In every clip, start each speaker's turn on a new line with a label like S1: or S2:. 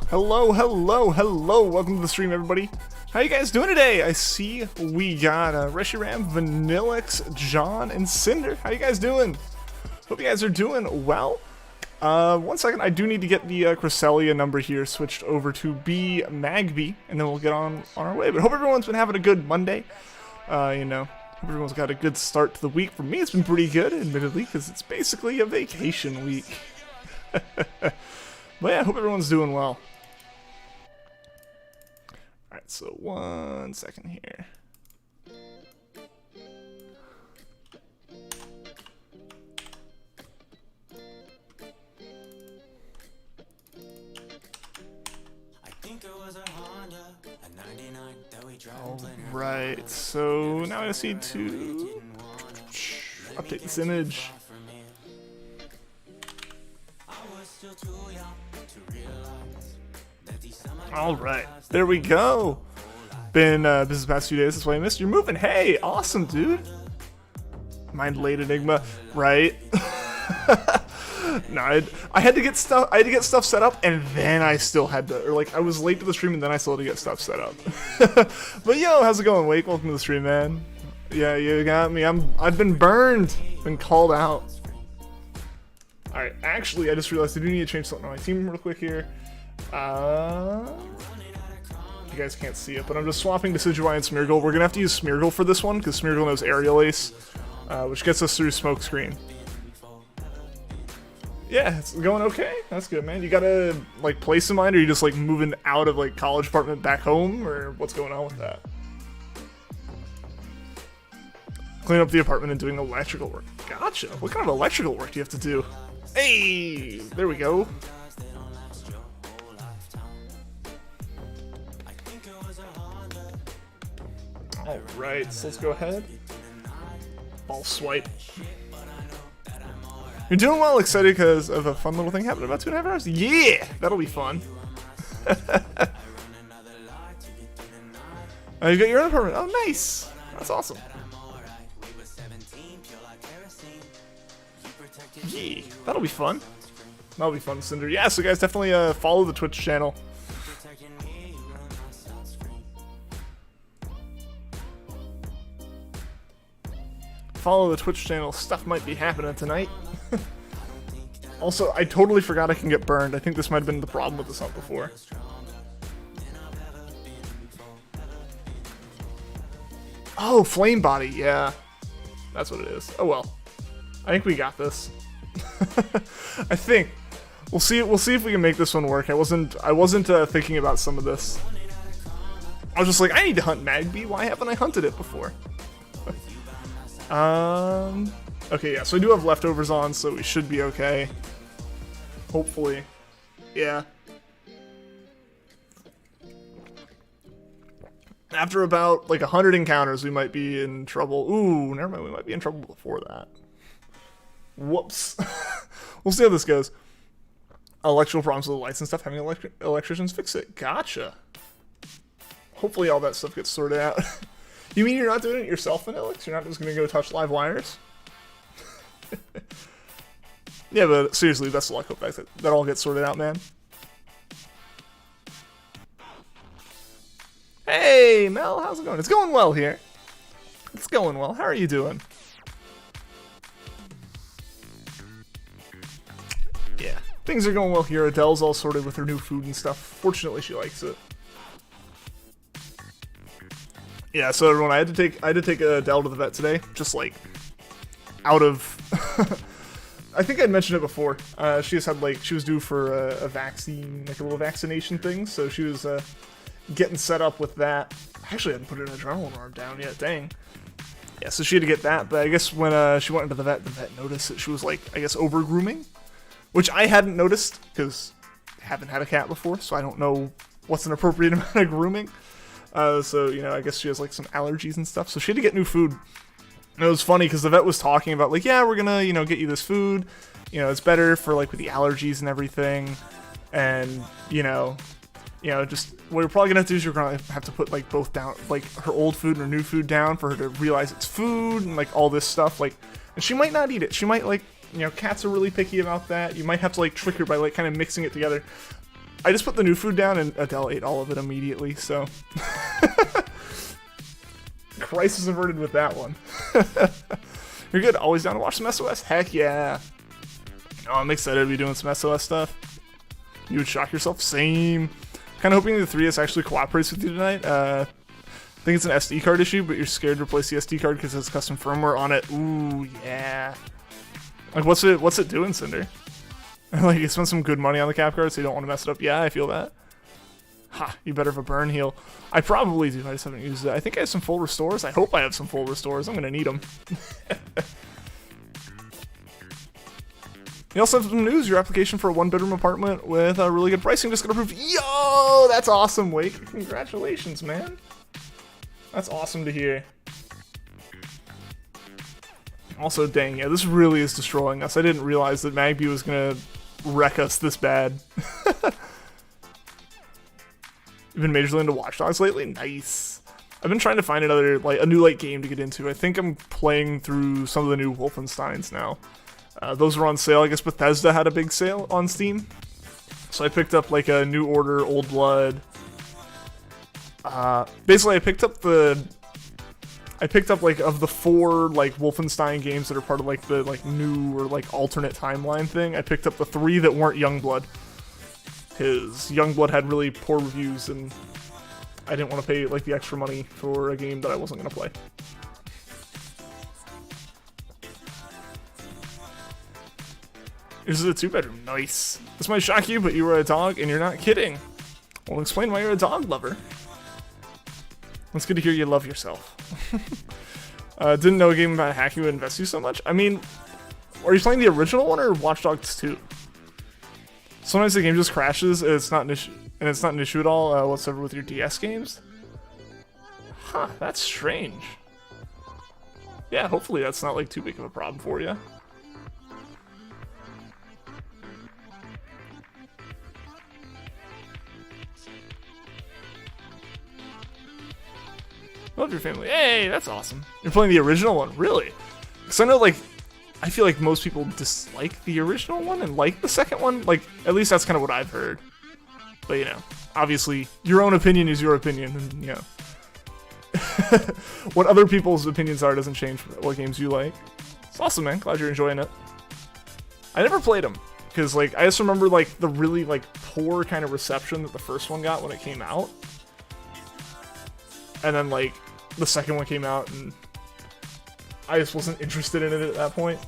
S1: Hello, hello, hello. Welcome to the stream, everybody. How you guys doing today? I see we got Reshiram, Vanillix, John, and Cinder. How you guys doing? Hope you guys are doing well. 1 second, I do need to get the Cresselia number here switched over to be Magby, and then we'll get on our way. But hope everyone's been having a good Monday. Hope everyone's got a good start to the week. For me, it's been pretty good, admittedly, because it's basically a vacation week. But yeah, I hope everyone's doing well. Alright, so 1 second here. Alright, so now I just need to update this image. Alright, there we go. Been busy the past few days, that's why I missed your moving. Hey, awesome, dude. Mindlessenigma, right? No, I had to get stuff. I had to get stuff set up, and then I still had to, or like I was late to the stream, and then I still had to get stuff set up. But yo, how's it going, Wake? Welcome to the stream, man. Yeah, you got me. I've been burned, been called out. All right, actually, I just realized I do need to change something on my team real quick here. You guys can't see it, but I'm just swapping to Decidueye and Smeargle. We're gonna have to use Smeargle for this one because Smeargle knows Aerial Ace, which gets us through Smokescreen. Yeah, it's going okay. That's good, man. You got a like place in mind, or are you just like moving out of like college apartment back home, or what's going on with that? Clean up the apartment and doing electrical work. Gotcha. What kind of electrical work do you have to do? Hey, there we go. Alright, so let's go ahead. Ball swipe. You're doing well, excited because of a fun little thing happening about 2.5 hours? Yeah! That'll be fun. You got your own apartment. Oh, nice! That's awesome. Yeah, that'll be fun. That'll be fun, Cinder. Yeah, so guys, definitely follow the Twitch channel. Follow the Twitch channel. Stuff might be happening tonight. Also, I totally forgot I can get burned. I think this might have been the problem with this hunt before. Oh, flame body. Yeah, that's what it is. Oh well. I think we got this. I think we'll see. We'll see if we can make this one work. I wasn't thinking about some of this. I was just like, I need to hunt Magby. Why haven't I hunted it before? Okay, yeah, so I do have leftovers on, so we should be okay. Hopefully. Yeah. After about, like, 100 encounters, we might be in trouble. Ooh, never mind, we might be in trouble before that. Whoops. We'll see how this goes. Electrical problems with the lights and stuff. Having electricians fix it. Gotcha. Hopefully all that stuff gets sorted out. You mean you're not doing it yourself, Vanillix? You're not just going to go touch live wires? Yeah, but seriously, best of luck. Hope that all gets sorted out, man. Hey, Mel, how's it going? It's going well here. It's going well. How are you doing? Yeah, things are going well here. Adele's all sorted with her new food and stuff. Fortunately, she likes it. Yeah, so everyone, I had to take Adele to the vet today, just like out of. I think I'd mentioned it before. She just had she was due for a vaccine, like a little vaccination thing, so she was getting set up with that. I actually hadn't put an adrenaline arm down yet. Dang. Yeah, so she had to get that, but I guess when she went into the vet noticed that she was I guess over grooming, which I hadn't noticed because I haven't had a cat before, so I don't know what's an appropriate amount of grooming. So, you know, I guess she has some allergies and stuff, so she had to get new food. And it was funny because the vet was talking about yeah, we're gonna, get you this food, it's better for with the allergies and everything, and just what you're probably gonna have to do is you're gonna have to put both down, her old food and her new food down for her to realize it's food and all this stuff, and she might not eat it. She might cats are really picky about that. You might have to trick her by kind of mixing it together. I just put the new food down and Adele ate all of it immediately, so crisis averted with that one. You're good. Always down to watch some SOS? Heck yeah. Oh, I'm excited to be doing some SOS stuff. You would shock yourself. Same. Kind of hoping the 3S actually cooperates with you tonight. I think it's an SD card issue, but you're scared to replace the SD card because it has custom firmware on it. Ooh, yeah. What's it doing, Cinder? You spent some good money on the cap card, so you don't want to mess it up. Yeah, I feel that. Ha, you better have a burn heal. I probably do, I just haven't used it. I think I have some full restores. I hope I have some full restores. I'm going to need them. You also have some news. Your application for a one-bedroom apartment with a really good pricing just got approved. Yo, that's awesome, Wake. Congratulations, man. That's awesome to hear. Also, dang, yeah, this really is destroying us. I didn't realize that Magby was going to wreck us this bad. You've been majorly into Watch Dogs lately? Nice. I've been trying to find another, a new, game to get into. I think I'm playing through some of the new Wolfensteins now. Those were on sale. I guess Bethesda had a big sale on Steam. So I picked up, a New Order, Old Blood. Basically, I picked up, of the 4, Wolfenstein games that are part of, the, new or, alternate timeline thing, I picked up the 3 that weren't Youngblood. Because Youngblood had really poor reviews, and I didn't want to pay, the extra money for a game that I wasn't going to play. This is a 2-bedroom. Nice. This might shock you, but you were a dog, and you're not kidding. Well, explain why you're a dog lover. It's good to hear you love yourself. Didn't know a game about hacking would invest you so much. I mean, are you playing the original one or Watch Dogs 2? Sometimes the game just crashes and it's not an issue, at all whatsoever with your DS games. Huh, that's strange. Yeah, hopefully that's not too big of a problem for you. Love your family. Hey, that's awesome. You're playing the original one, really? Because I know, I feel like most people dislike the original one and like the second one. At least that's kind of what I've heard. But, obviously, your own opinion is your opinion. And, what other people's opinions are doesn't change what games you like. It's awesome, man. Glad you're enjoying it. I never played them. Because, I just remember, the really, poor kind of reception that the first one got when it came out. And then, the second one came out, and I just wasn't interested in it at that point.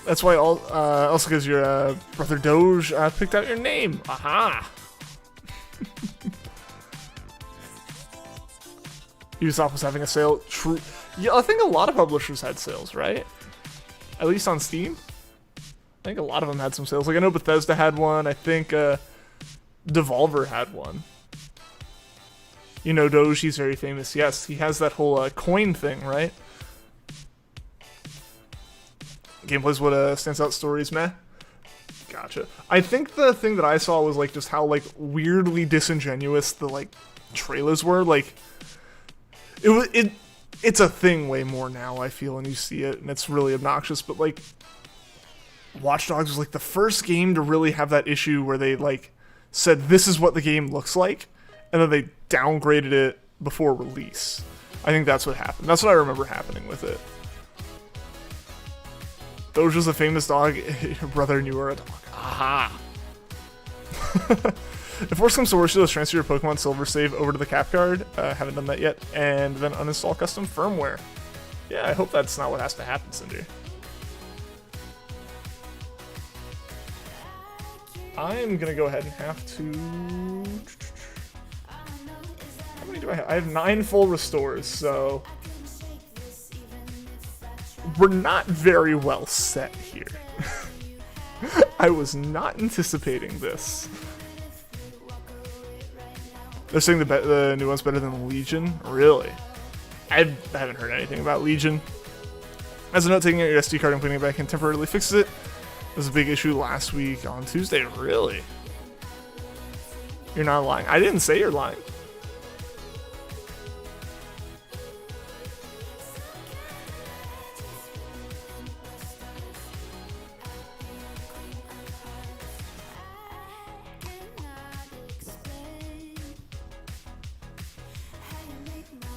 S1: That's why, also because your brother Doge picked out your name. Aha! Ubisoft was having a sale. True. Yeah, I think a lot of publishers had sales, right? At least on Steam. I think a lot of them had some sales. I know Bethesda had one. I think Devolver had one. You know, Doji's very famous. Yes, he has that whole coin thing, right? Gameplay's what stands out. Stories, meh. Gotcha. I think the thing that I saw was like just how like weirdly disingenuous the like trailers were. Like it's a thing way more now, I feel, and you see it, and it's really obnoxious. But like Watch Dogs was like the first game to really have that issue where they like said this is what the game looks like, and then they downgraded it before release. I think that's what happened. That's what I remember happening with it. Doja's a famous dog. Your brother and you are a dog. Aha! If worse comes to worse, you'll just transfer your Pokemon Silver save over to the cap card. Haven't done that yet. And then uninstall custom firmware. Yeah, I hope that's not what has to happen, Cinder. I'm gonna go ahead and have to... How many do I have? I have 9 full restores, so... We're not very well set here. I was not anticipating this. They're saying the new one's better than Legion? Really? I haven't heard anything about Legion. As a note, taking out your SD card and putting it back in temporarily fixes it. It was a big issue last week on Tuesday. Really? You're not lying. I didn't say you're lying.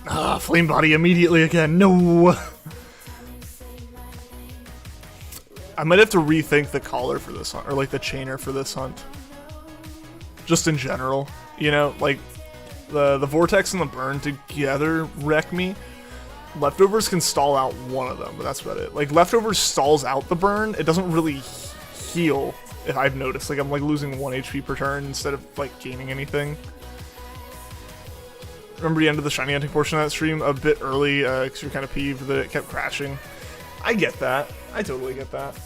S1: Ah, flame body immediately again. No. I might have to rethink the collar for this hunt, or like the chainer for this hunt. Just in general, you know, like the vortex and the burn together wreck me. Leftovers can stall out one of them, but that's about it. Like leftovers stalls out the burn. It doesn't really heal, if I've noticed. Like I'm like losing 1 HP per turn instead of like gaining anything. Remember the end of the shiny hunting portion of that stream a bit early because you're kind of peeved that it kept crashing. I get that. I totally get that.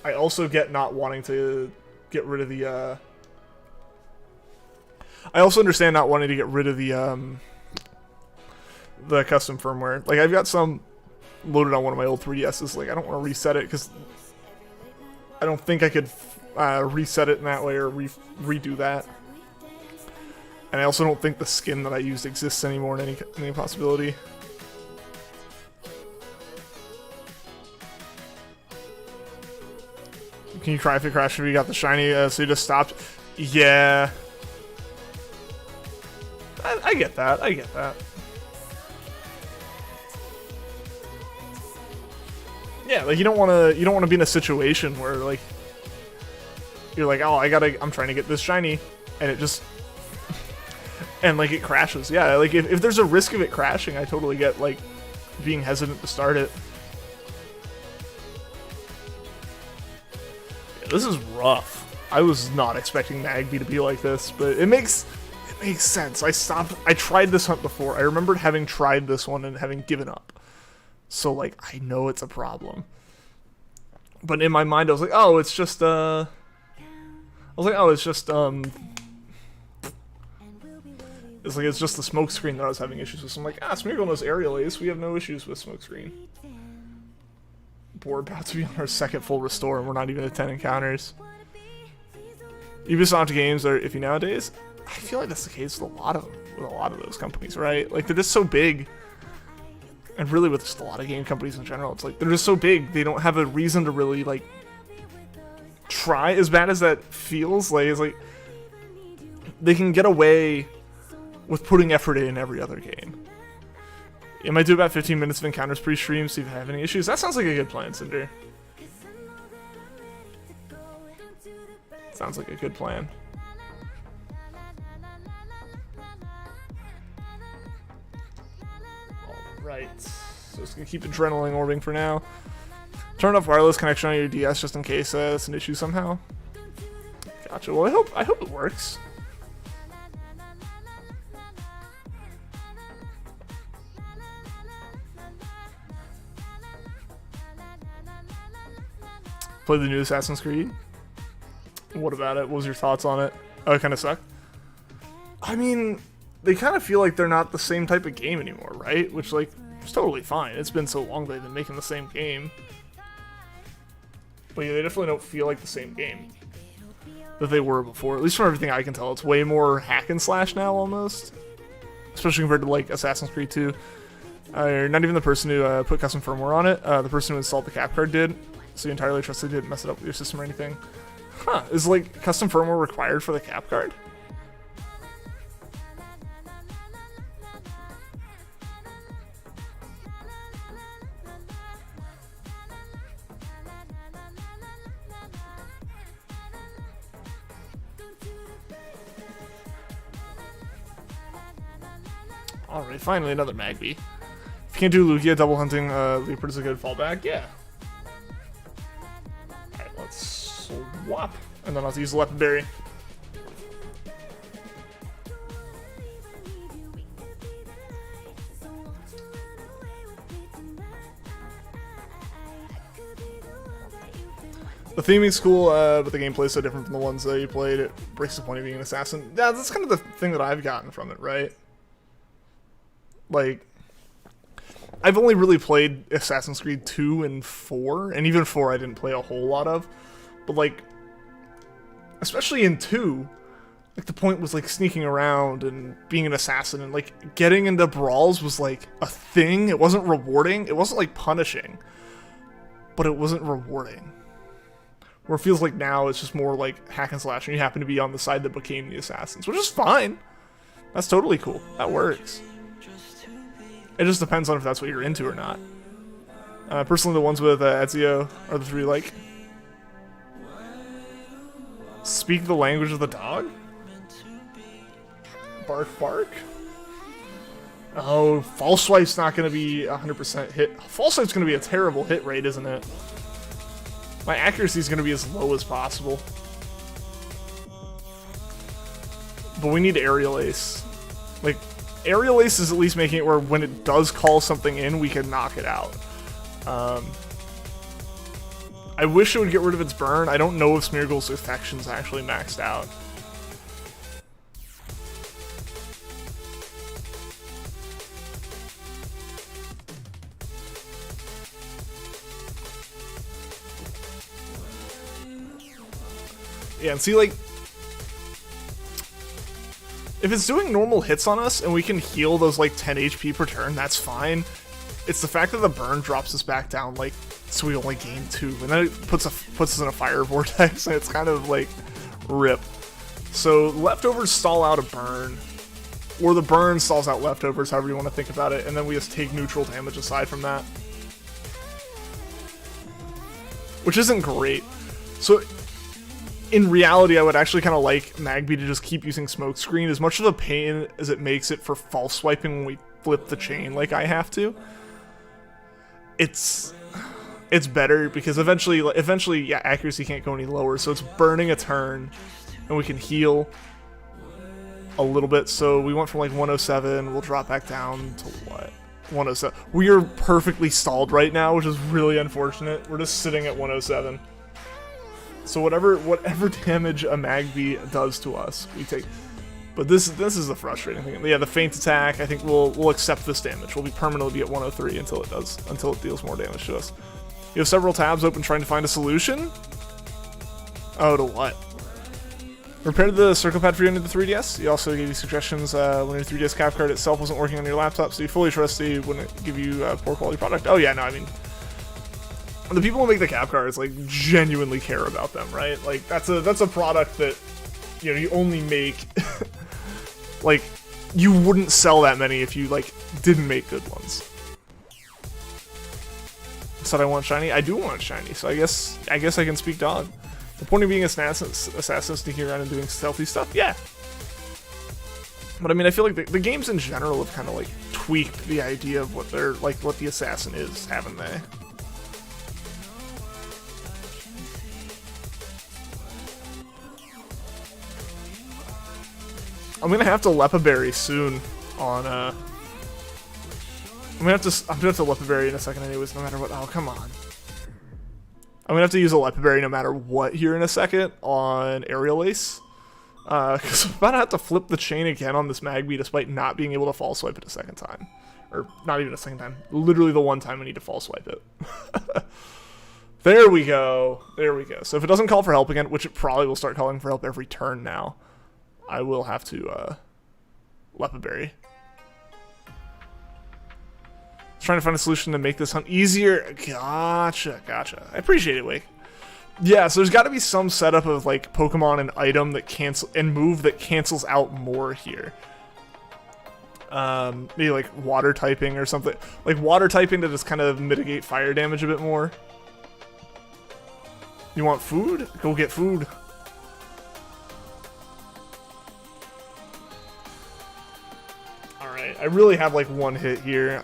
S1: I also get not wanting to get rid of the... I also understand not wanting to get rid of the custom firmware. Like, I've got some loaded on one of my old 3DSs. Like, I don't want to reset it because I don't think I could... reset it in that way or redo that. And I also don't think the skin that I used exists anymore in any possibility. Can you cry if it crashed if you got the shiny so you just stopped? Yeah. I get that. I get that. Yeah, like you don't want to be in a situation where like you're like, oh, I'm trying to get this shiny, and it just, and like it crashes. Yeah, like if there's a risk of it crashing, I totally get like being hesitant to start it. Yeah, this is rough. I was not expecting Magby to be like this, but it makes sense. I tried this hunt before. I remembered having tried this one and having given up. So like I know it's a problem. But in my mind I was like, oh, it's just it's just the smoke screen that I was having issues with. So I'm like, Smeargle knows aerial ace. We have no issues with smoke screen. We're about to be on our second full restore, and we're not even at 10 encounters. Ubisoft games are iffy nowadays. I feel like that's the case with a lot of those companies, right? Like they're just so big, and really with just a lot of game companies in general, it's like they're just so big. They don't have a reason to really like try. As bad as that feels, like it's like they can get away with putting effort in every other game. I might do about 15 minutes of encounters pre-stream, see if I have any issues. That sounds like a good plan, Cinder. Sounds like a good plan. Alright, so it's gonna keep adrenaline orbing for now. Turn off wireless connection on your DS just in case it's an issue somehow. Gotcha. Well, I hope it works. Played the new Assassin's Creed. What about it? What was your thoughts on it? Oh, it kind of sucked. I mean, they kind of feel like they're not the same type of game anymore, right? Which, like, is totally fine. It's been so long they've been making the same game. But yeah, they definitely don't feel like the same game that they were before. At least from everything I can tell, it's way more hack and slash now, almost. Especially compared to, like, Assassin's Creed 2. Not even the person who put custom firmware on it. The person who installed the cap card did. So you entirely trust they didn't mess it up with your system or anything. Huh, is, like, custom firmware required for the cap card? Alright, finally another Magby. If you can't do Lugia, double hunting Leopard is a good fallback. Yeah. Alright, let's swap. And then I'll have to use the Leopard Berry. The theming's cool, but the gameplay's so different from the ones that you played, it breaks the point of being an assassin. Yeah, that's kind of the thing that I've gotten from it, right? Like, I've only really played Assassin's Creed 2 and 4, and even 4 I didn't play a whole lot of, but like, especially in 2, like the point was like sneaking around and being an assassin, and like getting into brawls was like a thing. It wasn't rewarding, it wasn't like punishing, but it wasn't rewarding. Where it feels like now it's just more like hack and slash, and you happen to be on the side that became the assassins, which is fine. That's totally cool, that works. It just depends on if that's what you're into or not. Personally, the ones with Ezio are the three, like, speak the language of the dog? Bark, bark? Oh, false swipe's not going to be 100% hit. False swipe's going to be a terrible hit rate, isn't it? My accuracy is going to be as low as possible. But we need aerial ace. Like, aerial ace is at least making it where when it does call something in, we can knock it out. I wish it would get rid of its burn. I don't know if Smeargle's affection's actually maxed out. Yeah, and see, like, if it's doing normal hits on us and we can heal those like 10 HP per turn, that's fine. It's the fact that the burn drops us back down, like, so we only gain 2, and then it puts us in a fire vortex, and it's kind of like rip. So leftovers stall out a burn, or the burn stalls out leftovers, however you want to think about it, and then we just take neutral damage aside from that, which isn't great. So in reality, I would actually kind of like Magby to just keep using smokescreen, as much of a pain as it makes it for false swiping when we flip the chain like I have to. It's better because eventually, yeah, accuracy can't go any lower, so it's burning a turn, and we can heal a little bit. So we went from like 107, we'll drop back down to what? 107. We are perfectly stalled right now, which is really unfortunate. We're just sitting at 107. So whatever damage a Magby does to us, we take. But this is the frustrating thing. Yeah, the feint attack, I think we'll accept this damage. We'll be permanently at 103 until it deals more damage to us. You have several tabs open trying to find a solution. Oh, to what? Repair the circle pad for you under the 3DS. You also gave you suggestions when your 3DS cap card itself wasn't working on your laptop, so you fully trust they wouldn't give you a poor quality product. Oh yeah, no, I mean, the people who make the cap cards like genuinely care about them, right? Like that's a product that, you know, you only make like, you wouldn't sell that many if you like didn't make good ones. Said I want shiny. I do want shiny, so I guess I can speak dog. The point of being an assassin, sneaking around and doing stealthy stuff, yeah. But I mean, I feel like the games in general have kind of like tweaked the idea of what they're like, what the assassin is, haven't they? I'm gonna have to Lepa Berry soon on I'm gonna have to Lepa Berry in a second anyways, no matter what. Oh, come on. I'm gonna have to use a Lepa Berry no matter what here in a second on Aerial Ace. Because I'm about to have to flip the chain again on this Magby despite not being able to fall swipe it a second time. Or not even a second time. Literally the one time I need to fall swipe it. There we go. There we go. So if it doesn't call for help again, which it probably will start calling for help every turn now, I will have to Lepa Berry. Trying to find a solution to make this hunt easier. Gotcha, gotcha. I appreciate it, Wake. Yeah, so there's got to be some setup of like Pokemon and item that cancel and move that cancels out more here. Maybe like water typing or something. Like water typing to just kind of mitigate fire damage a bit more. You want food? Go get food. Alright, I really have like one hit here.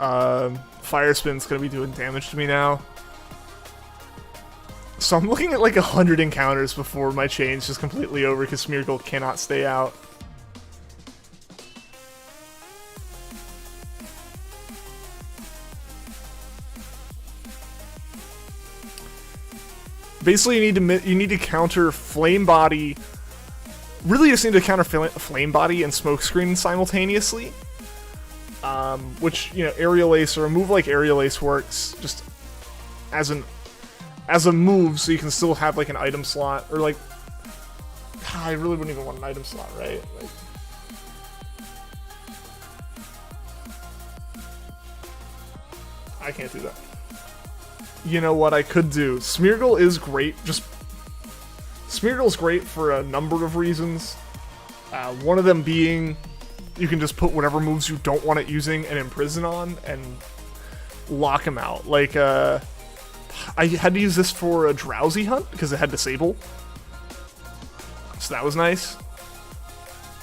S1: Fire Spin's gonna be doing damage to me now. So I'm looking at like 100 encounters before my chain's just completely over because Smeargle cannot stay out. Basically, you need to counter Flame Body. Really, just need to counter Flame Body and Smokescreen simultaneously. Which, you know, Aerial Ace or a move like Aerial Ace works just as a move, so you can still have like an item slot or like. I really wouldn't even want an item slot, right? Like, I can't do that. You know what I could do? Smeargle is great. Smeargle's great for a number of reasons. One of them being you can just put whatever moves you don't want it using and imprison on and lock him out. Like, I had to use this for a Drowsy hunt because it had Disable. So that was nice.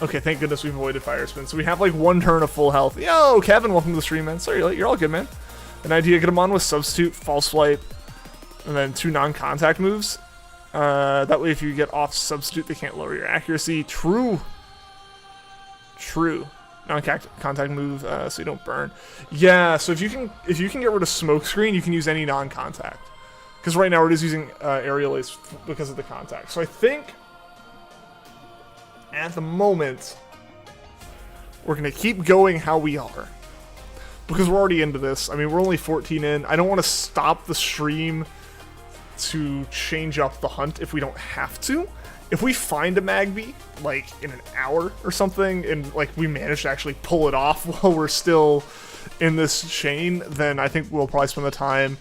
S1: Okay, thank goodness we've avoided Fire Spin. So we have like one turn of full health. Yo, Kevin, welcome to the stream, man. Sorry, you're all good, man. An idea, get him on with Substitute, False Swipe, and then 2 non-contact moves. That way if you get off Substitute, they can't lower your accuracy. True. True. Non-contact move, so you don't burn. Yeah, so if you can get rid of Smokescreen, you can use any non-contact. Because right now we're just using Aerial Ace because of the contact. So I think, at the moment, we're going to keep going how we are. Because we're already into this. I mean, we're only 14 in. I don't want to stop the stream to change up the hunt if we don't have to. If we find a Magby, like, in an hour or something, and, like, we manage to actually pull it off while we're still in this chain, then I think we'll probably spend the time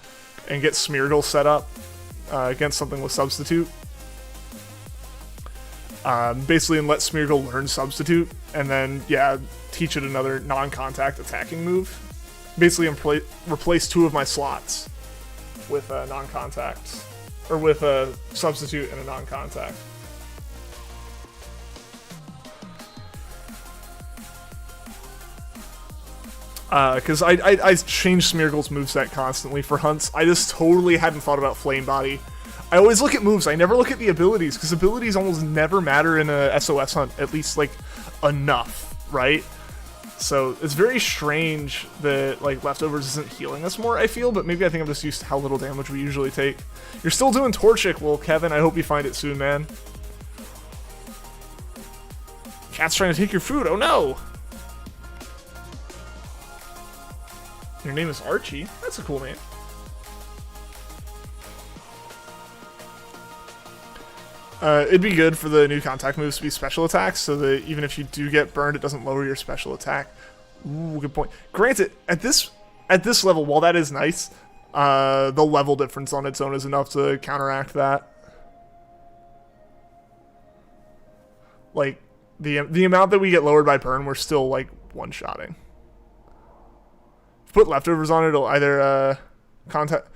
S1: and get Smeargle set up against something with Substitute. Basically, and let Smeargle learn Substitute, and then, yeah, teach it another non-contact attacking move. Basically, replace 2 of my slots with non-contact, or with a Substitute and a non-contact. Because I change Smeargle's moveset constantly for hunts. I just totally hadn't thought about Flame Body. I always look at moves. I never look at the abilities, because abilities almost never matter in a SOS hunt, at least, like, enough, right? So it's very strange that like Leftovers isn't healing us more, I feel, but maybe I think I'm just used to how little damage we usually take. You're still doing Torchic, well, Kevin, I hope you find it soon, man. Cat's trying to take your food, oh no! Your name is Archie? That's a cool name. It'd be good for the new contact moves to be special attacks, so that even if you do get burned, it doesn't lower your special attack. Ooh, good point. Granted, at this level, while that is nice, the level difference on its own is enough to counteract that. Like, the amount that we get lowered by burn, we're still, like, one-shotting. If you put Leftovers on it, it'll either contact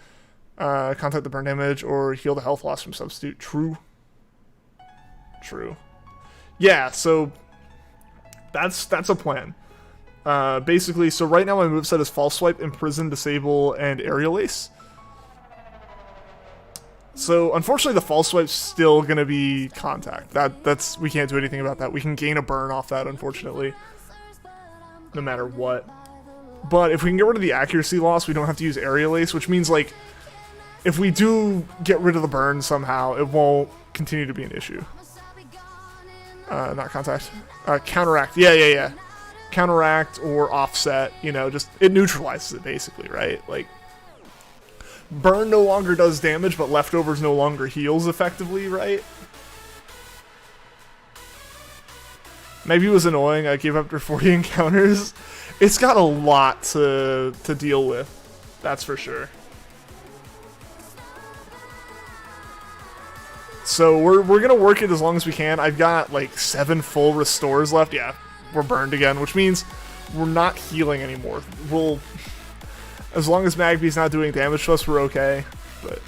S1: the burn damage or heal the health loss from Substitute. True. True. Yeah, so that's a plan. Basically, so right now my moveset is False Swipe, Imprison, Disable, and Aerial Ace. So unfortunately the False Swipe's still gonna be contact. That's we can't do anything about that. We can gain a burn off that, unfortunately. No matter what. But if we can get rid of the accuracy loss, we don't have to use Aerial Ace, which means like if we do get rid of the burn somehow, it won't continue to be an issue. Not contact. Counteract. Yeah. Counteract or offset, you know, just it neutralizes it basically, right? Like, burn no longer does damage, but leftovers no longer heals effectively, right? Maybe it was annoying. I gave up after 40 encounters. It's got a lot to deal with, that's for sure. So we're gonna work it as long as we can. I've got like 7 full restores left. Yeah, we're burned again, which means we're not healing anymore. As long as Magby's not doing damage to us, we're okay. But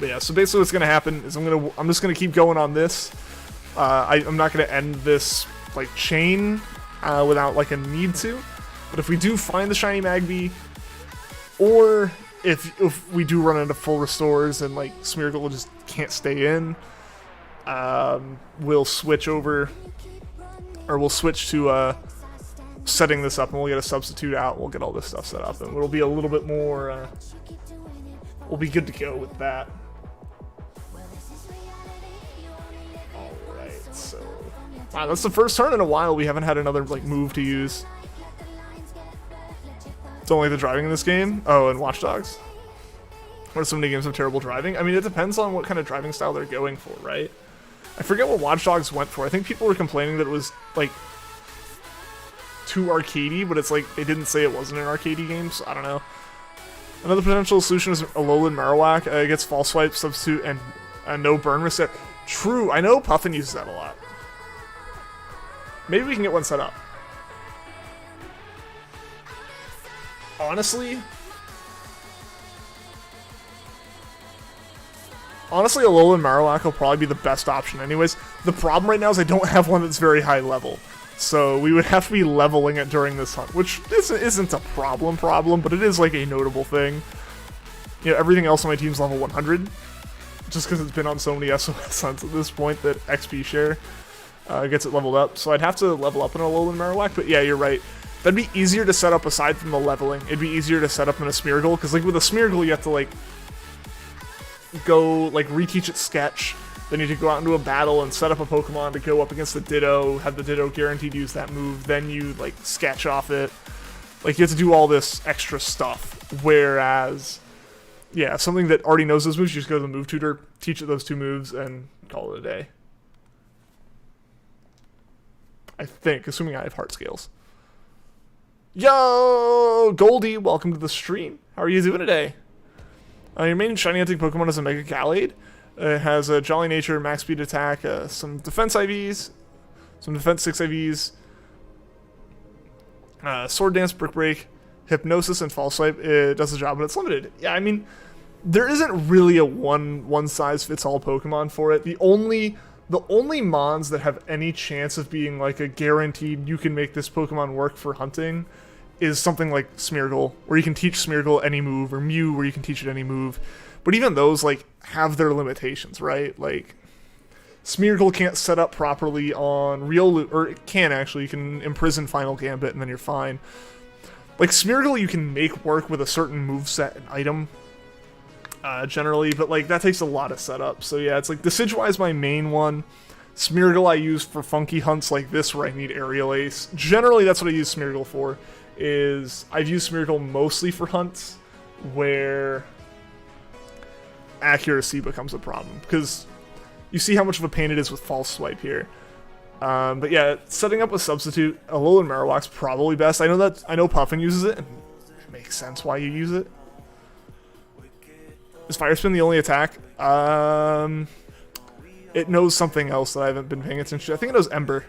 S1: yeah, so basically what's gonna happen is I'm just gonna keep going on this. I'm not gonna end this like chain without like a need to. But if we do find the shiny Magby, or if we do run into full restores and like Smeargle just can't stay in, we'll switch over, or we'll switch to setting this up, and we'll get a substitute out. We'll get all this stuff set up, and it'll be a little bit more. We'll be good to go with that. All right, so wow, that's the first turn in a while we haven't had another like move to use. Don't like the driving in this game. Oh, and Watch Dogs. What are so many games of terrible driving? I mean, it depends on what kind of driving style they're going for, right? I forget what Watch Dogs went for. I think people were complaining that it was like too arcadey, but it's like they didn't say it wasn't an arcadey game, so I don't know. Another potential solution is Alolan Marowak. It gets False Swipe, Substitute, and no burn reset. True, I know Puffin uses that a lot. Maybe we can get one set up. Honestly, Alolan Marowak will probably be the best option anyways. The problem right now is I don't have one that's very high level. So we would have to be leveling it during this hunt, which isn't a problem, but it is like a notable thing. You know, everything else on my team's level 100, just because it's been on so many SOS hunts at this point that XP share gets it leveled up. So I'd have to level up an Alolan Marowak, but yeah, you're right. That'd be easier to set up aside from the leveling. It'd be easier to set up in a Smeargle, because like with a Smeargle you have to like go like reteach it Sketch, then you need to go out into a battle and set up a Pokemon to go up against the Ditto, have the Ditto guaranteed to use that move, then you like Sketch off it. Like you have to do all this extra stuff, whereas yeah, something that already knows those moves, you just go to the move tutor, teach it those 2 moves, and call it a day. I think, assuming I have heart scales. Yo, Goldie, welcome to the stream. How are you doing today? Your main shiny hunting Pokemon is a Mega Gallade. It has a Jolly Nature, Max Speed Attack, some Defense IVs, some Defense 6 IVs, Sword Dance, Brick Break, Hypnosis, and False Swipe. It does the job, but it's limited. Yeah, I mean, there isn't really a one-size-fits-all Pokemon for it. The only mons that have any chance of being like a guaranteed you can make this Pokemon work for hunting is something like Smeargle, where you can teach Smeargle any move, or Mew, where you can teach it any move. But even those like have their limitations, right? Like Smeargle can't set up properly on Riolu, or it can actually. You can imprison Final Gambit and then you're fine. Like Smeargle you can make work with a certain moveset and item, generally, but like that takes a lot of setup. So yeah, it's like Decidueye is my main one. Smeargle I use for funky hunts like this where I need Aerial Ace. Generally that's what I use Smeargle for. I've used Smeargle mostly for hunts where accuracy becomes a problem, because you see how much of a pain it is with False Swipe here. But yeah, setting up a substitute, Alolan Marowak's probably best. I know Puffin uses it, and it makes sense why you use it. Is Fire Spin the only attack? It knows something else that I haven't been paying attention to. I think it knows Ember.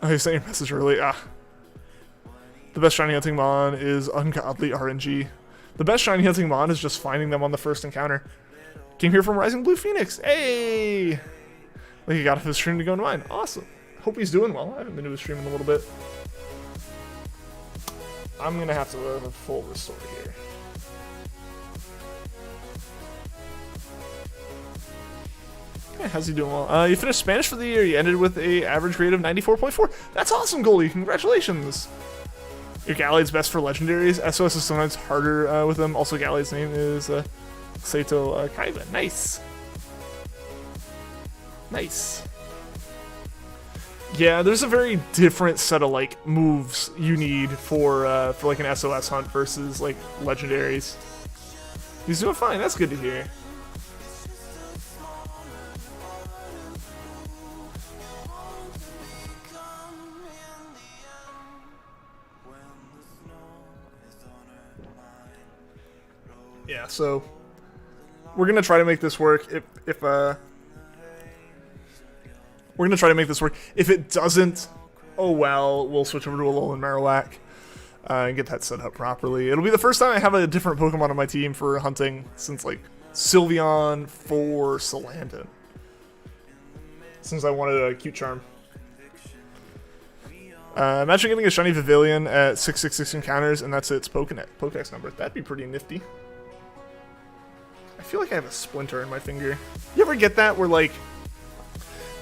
S1: Oh, you sent your message early. The best shiny hunting mon is ungodly RNG. The best shiny hunting mon is just finding them on the first encounter. Came here from Rising Blue Phoenix. Hey! Like he got off his stream to go into mine. Awesome. Hope he's doing well. I haven't been to his stream in a little bit. I'm gonna have to have a full restore here. Yeah, how's he doing well? You finished Spanish for the year. You ended with a average grade of 94.4. That's awesome, Goldie. Congratulations. Your Gallade's best for legendaries. SOS is sometimes harder with them. Also, Gallade's name is Sato Kaiba. Nice. Nice. Yeah, there's a very different set of like moves you need for like an SOS hunt versus like legendaries. He's doing fine. That's good to hear. Yeah, so we're gonna try to make this work. We're gonna try to make this work. If it doesn't, oh well, we'll switch over to Alolan Marowak and get that set up properly. It'll be the first time I have a different Pokemon on my team for hunting since like Sylveon for Salandon. Since I wanted a cute charm. Imagine getting a shiny Pavilion at 666 encounters and that's its Pokedex number. That'd be pretty nifty. I feel like I have a splinter in my finger. You ever get that where like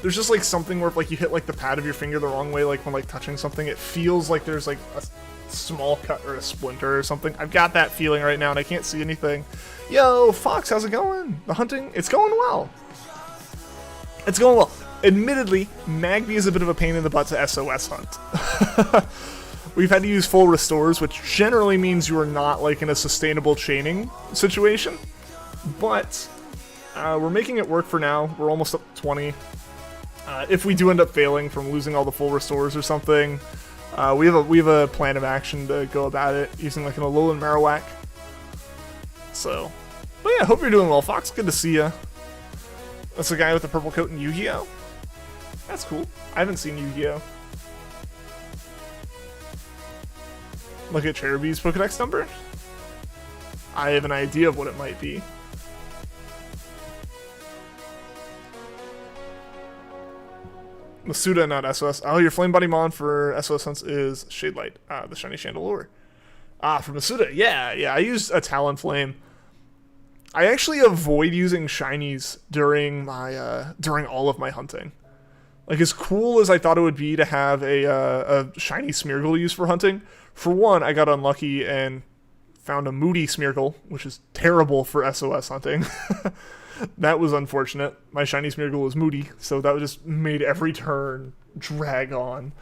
S1: there's just like something where if like you hit like the pad of your finger the wrong way, like when like touching something, it feels like there's like a small cut or a splinter or something. I've got that feeling right now and I can't see anything. Yo, Fox, how's it going? The hunting, it's going well. It's going well. Admittedly, Magby is a bit of a pain in the butt to SOS hunt. We've had to use full restores, which generally means you are not like in a sustainable chaining situation. But we're making it work for now. We're almost up to 20. If we do end up failing from losing all the full restores or something, we have a plan of action to go about it using like an Alolan Marowak. So, but yeah, hope you're doing well, Fox. Good to see ya. That's the guy with the purple coat in Yu-Gi-Oh. That's cool. I haven't seen Yu-Gi-Oh. Look at Cherubi's Pokedex number. I have an idea of what it might be. Masuda, not SOS. Oh, your Flame Body Mon for SOS hunts is Shadelight, the Shiny Chandelure. For Masuda, yeah, I used a Talonflame. I actually avoid using shinies during my during all of my hunting. Like, as cool as I thought it would be to have a shiny Smeargle used for hunting, for one, I got unlucky and found a moody Smeargle, which is terrible for SOS hunting. That was unfortunate. My shiny Smeargle was moody, so that just made every turn drag on.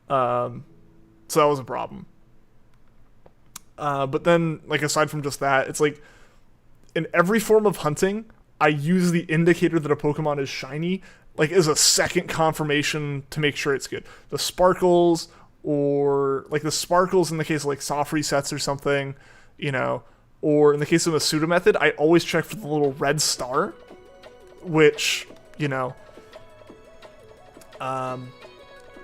S1: So that was a problem. But then, like, aside from just that, it's like, in every form of hunting, I use the indicator that a Pokemon is shiny, like, as a second confirmation to make sure it's good. The sparkles, or, like, the sparkles in the case of, like, soft resets or something, you know, or in the case of the Masuda method, I always check for the little red star, which, you know,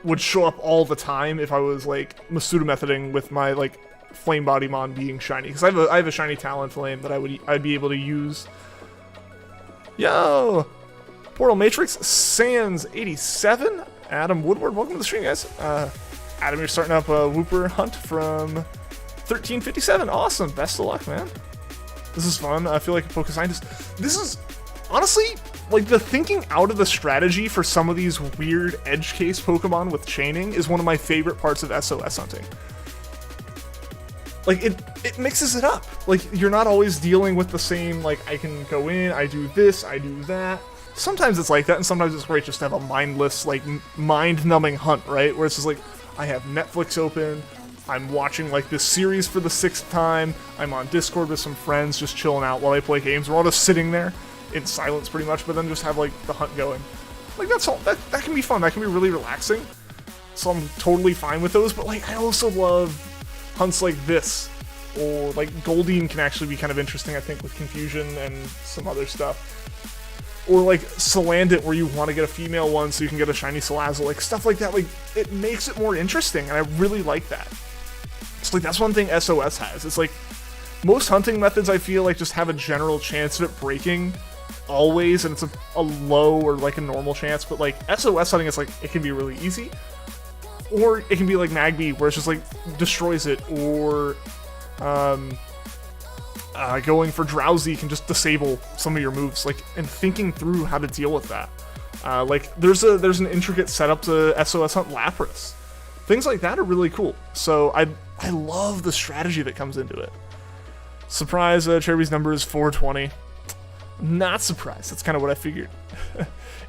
S1: would show up all the time if I was, like, Masuda methoding with my, like, Flame Body Mon being shiny. Because I have a shiny Talonflame that I'd be able to use. Yo! Portal Matrix, Sans 87, Adam Woodward, welcome to the stream, guys. Adam, you're starting up a Wooper hunt from 1357. Awesome. Best of luck, man. This is fun. I feel like a Poke Scientist. This is, honestly, like, the thinking out of the strategy for some of these weird edge case Pokemon with chaining is one of my favorite parts of SOS hunting. Like, it mixes it up. Like, you're not always dealing with the same, like, I can go in, I do this, I do that. Sometimes it's like that, and sometimes it's great just to have a mindless, like, mind-numbing hunt, right? Where it's just like, I have Netflix open, I'm watching, like, this series for the 6th time, I'm on Discord with some friends just chilling out while I play games. We're all just sitting there in silence pretty much, but then just have, like, the hunt going. Like, that's all, that can be fun, that can be really relaxing. So I'm totally fine with those, but, like, I also love hunts like this, or, like, Goldeen can actually be kind of interesting, I think, with Confusion and some other stuff. Or, like, Salandit, where you want to get a female one so you can get a shiny Salazzle, like, stuff like that. Like, it makes it more interesting, and I really like that. It's like, that's one thing SOS has. It's like, most hunting methods, I feel like, just have a general chance of it breaking always, and it's a low or, like, a normal chance, but, like, SOS hunting is, like, it can be really easy. Or it can be like Magby, where it's just, like, destroys it, or going for Drowsy can just disable some of your moves, like, and thinking through how to deal with that. Like, there's an intricate setup to SOS hunt Lapras. Things like that are really cool. So I love the strategy that comes into it. Surprise, Cherubi's number is 420. Not surprised. That's kind of what I figured.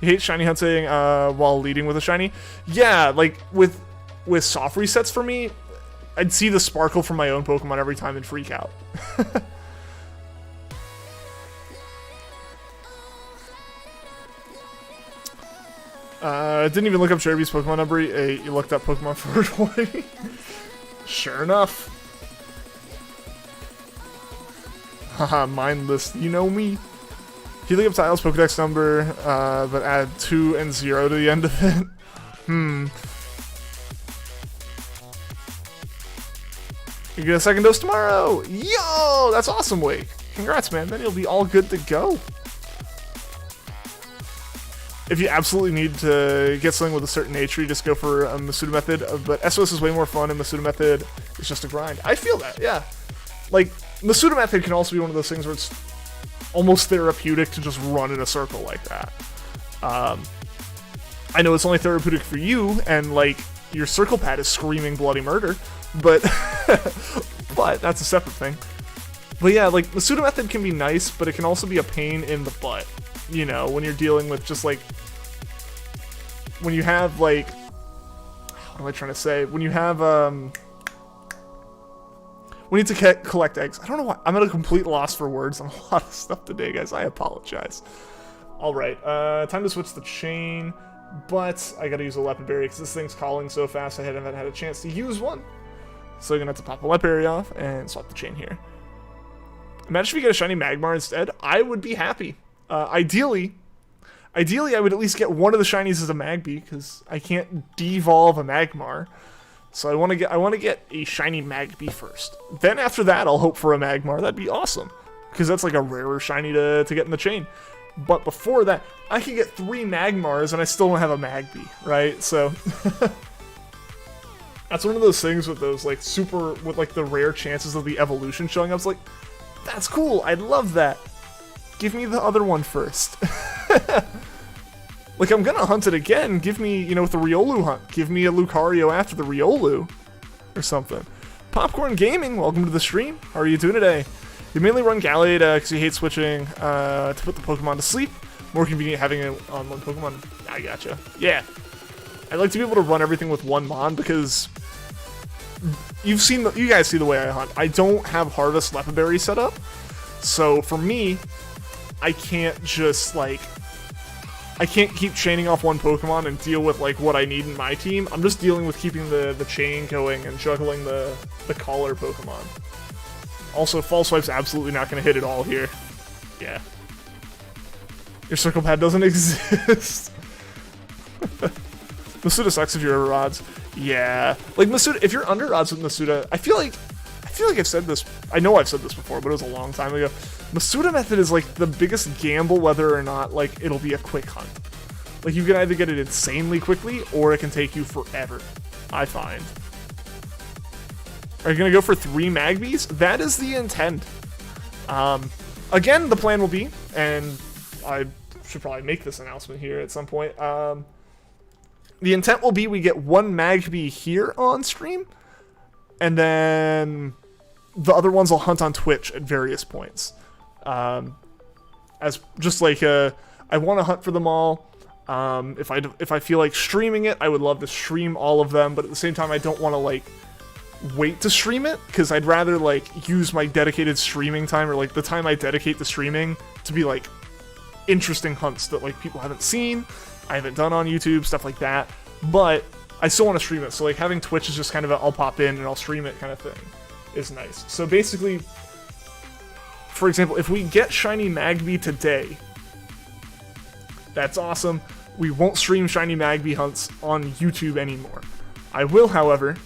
S1: You hate shiny hunting while leading with a shiny? Yeah, like with soft resets for me, I'd see the sparkle from my own Pokemon every time and freak out. Didn't even look up Cherubi's Pokemon number. You looked up Pokemon 420. Sure enough. Haha, mindless. You know me. If you look up Tile's Pokedex number, but add 2 and 0 to the end of it. You get a second dose tomorrow. Yo, that's awesome, Wake. Congrats, man. Then you'll be all good to go. If you absolutely need to get something with a certain nature, you just go for a Masuda method. But SOS is way more fun, and Masuda method is just a grind. I feel that, yeah. Like, Masuda method can also be one of those things where it's almost therapeutic to just run in a circle like that. I know it's only therapeutic for you, and, like, your circle pad is screaming bloody murder, but but that's a separate thing. But yeah, like, Masuda method can be nice, but it can also be a pain in the butt. You know, when you're dealing with just, like, when you have, like, what am I trying to say? When you have, we need to collect eggs. I don't know why. I'm at a complete loss for words on a lot of stuff today, guys. I apologize. Alright, time to switch the chain, but I gotta use a Leopard Berry because this thing's calling so fast I haven't had a chance to use one. So I'm gonna have to pop a Leopard Berry off and swap the chain here. Imagine if you get a shiny Magmar instead. I would be happy. Ideally, I would at least get one of the shinies as a Magby, because I can't devolve a Magmar. So I want to get a shiny Magby first. Then after that, I'll hope for a Magmar. That'd be awesome, because that's like a rarer shiny to get in the chain. But before that, I can get 3 Magmars and I still don't have a Magby, right? So that's one of those things with those like with like the rare chances of the evolution showing up. It's like, that's cool. I'd love that. Give me the other one first. Like, I'm gonna hunt it again. Give me, you know, with the Riolu hunt. Give me a Lucario after the Riolu. Or something. Popcorn Gaming, welcome to the stream. How are you doing today? You mainly run Gallade because you hate switching to put the Pokemon to sleep. More convenient having it on one Pokemon. I gotcha. Yeah. I like to be able to run everything with one Mon because you guys see the way I hunt. I don't have Harvest Leopard Berry set up. So for me, I can't just, like, I can't keep chaining off one Pokemon and deal with, like, what I need in my team. I'm just dealing with keeping the chain going and juggling the collar Pokemon. Also, False Swipe's absolutely not going to hit it all here. Yeah. Your circle pad doesn't exist. Masuda sucks if you're over odds. Yeah. Like, Masuda, if you're under odds with Masuda, I feel like I've said this. I know I've said this before, but it was a long time ago. Masuda method is like the biggest gamble whether or not like it'll be a quick hunt. Like, you can either get it insanely quickly or it can take you forever, I find. Are you gonna go for 3 Magbys? That is the intent. Again, the plan will be, and I should probably make this announcement here at some point. The intent will be we get 1 Magby here on stream, and then the other ones I'll hunt on Twitch at various points. As just like I want to hunt for them all. If I feel like streaming it, I would love to stream all of them, but at the same time I don't want to like wait to stream it, because I'd rather like use my dedicated streaming time, or like the time I dedicate to streaming, to be like interesting hunts that like people haven't seen, I haven't done on YouTube, stuff like that. But I still want to stream it, so like having Twitch is just kind of I'll pop in and I'll stream it kind of thing is nice. So basically, for example, if we get shiny Magby today, that's awesome. We won't stream shiny Magby hunts on YouTube anymore. I will, however,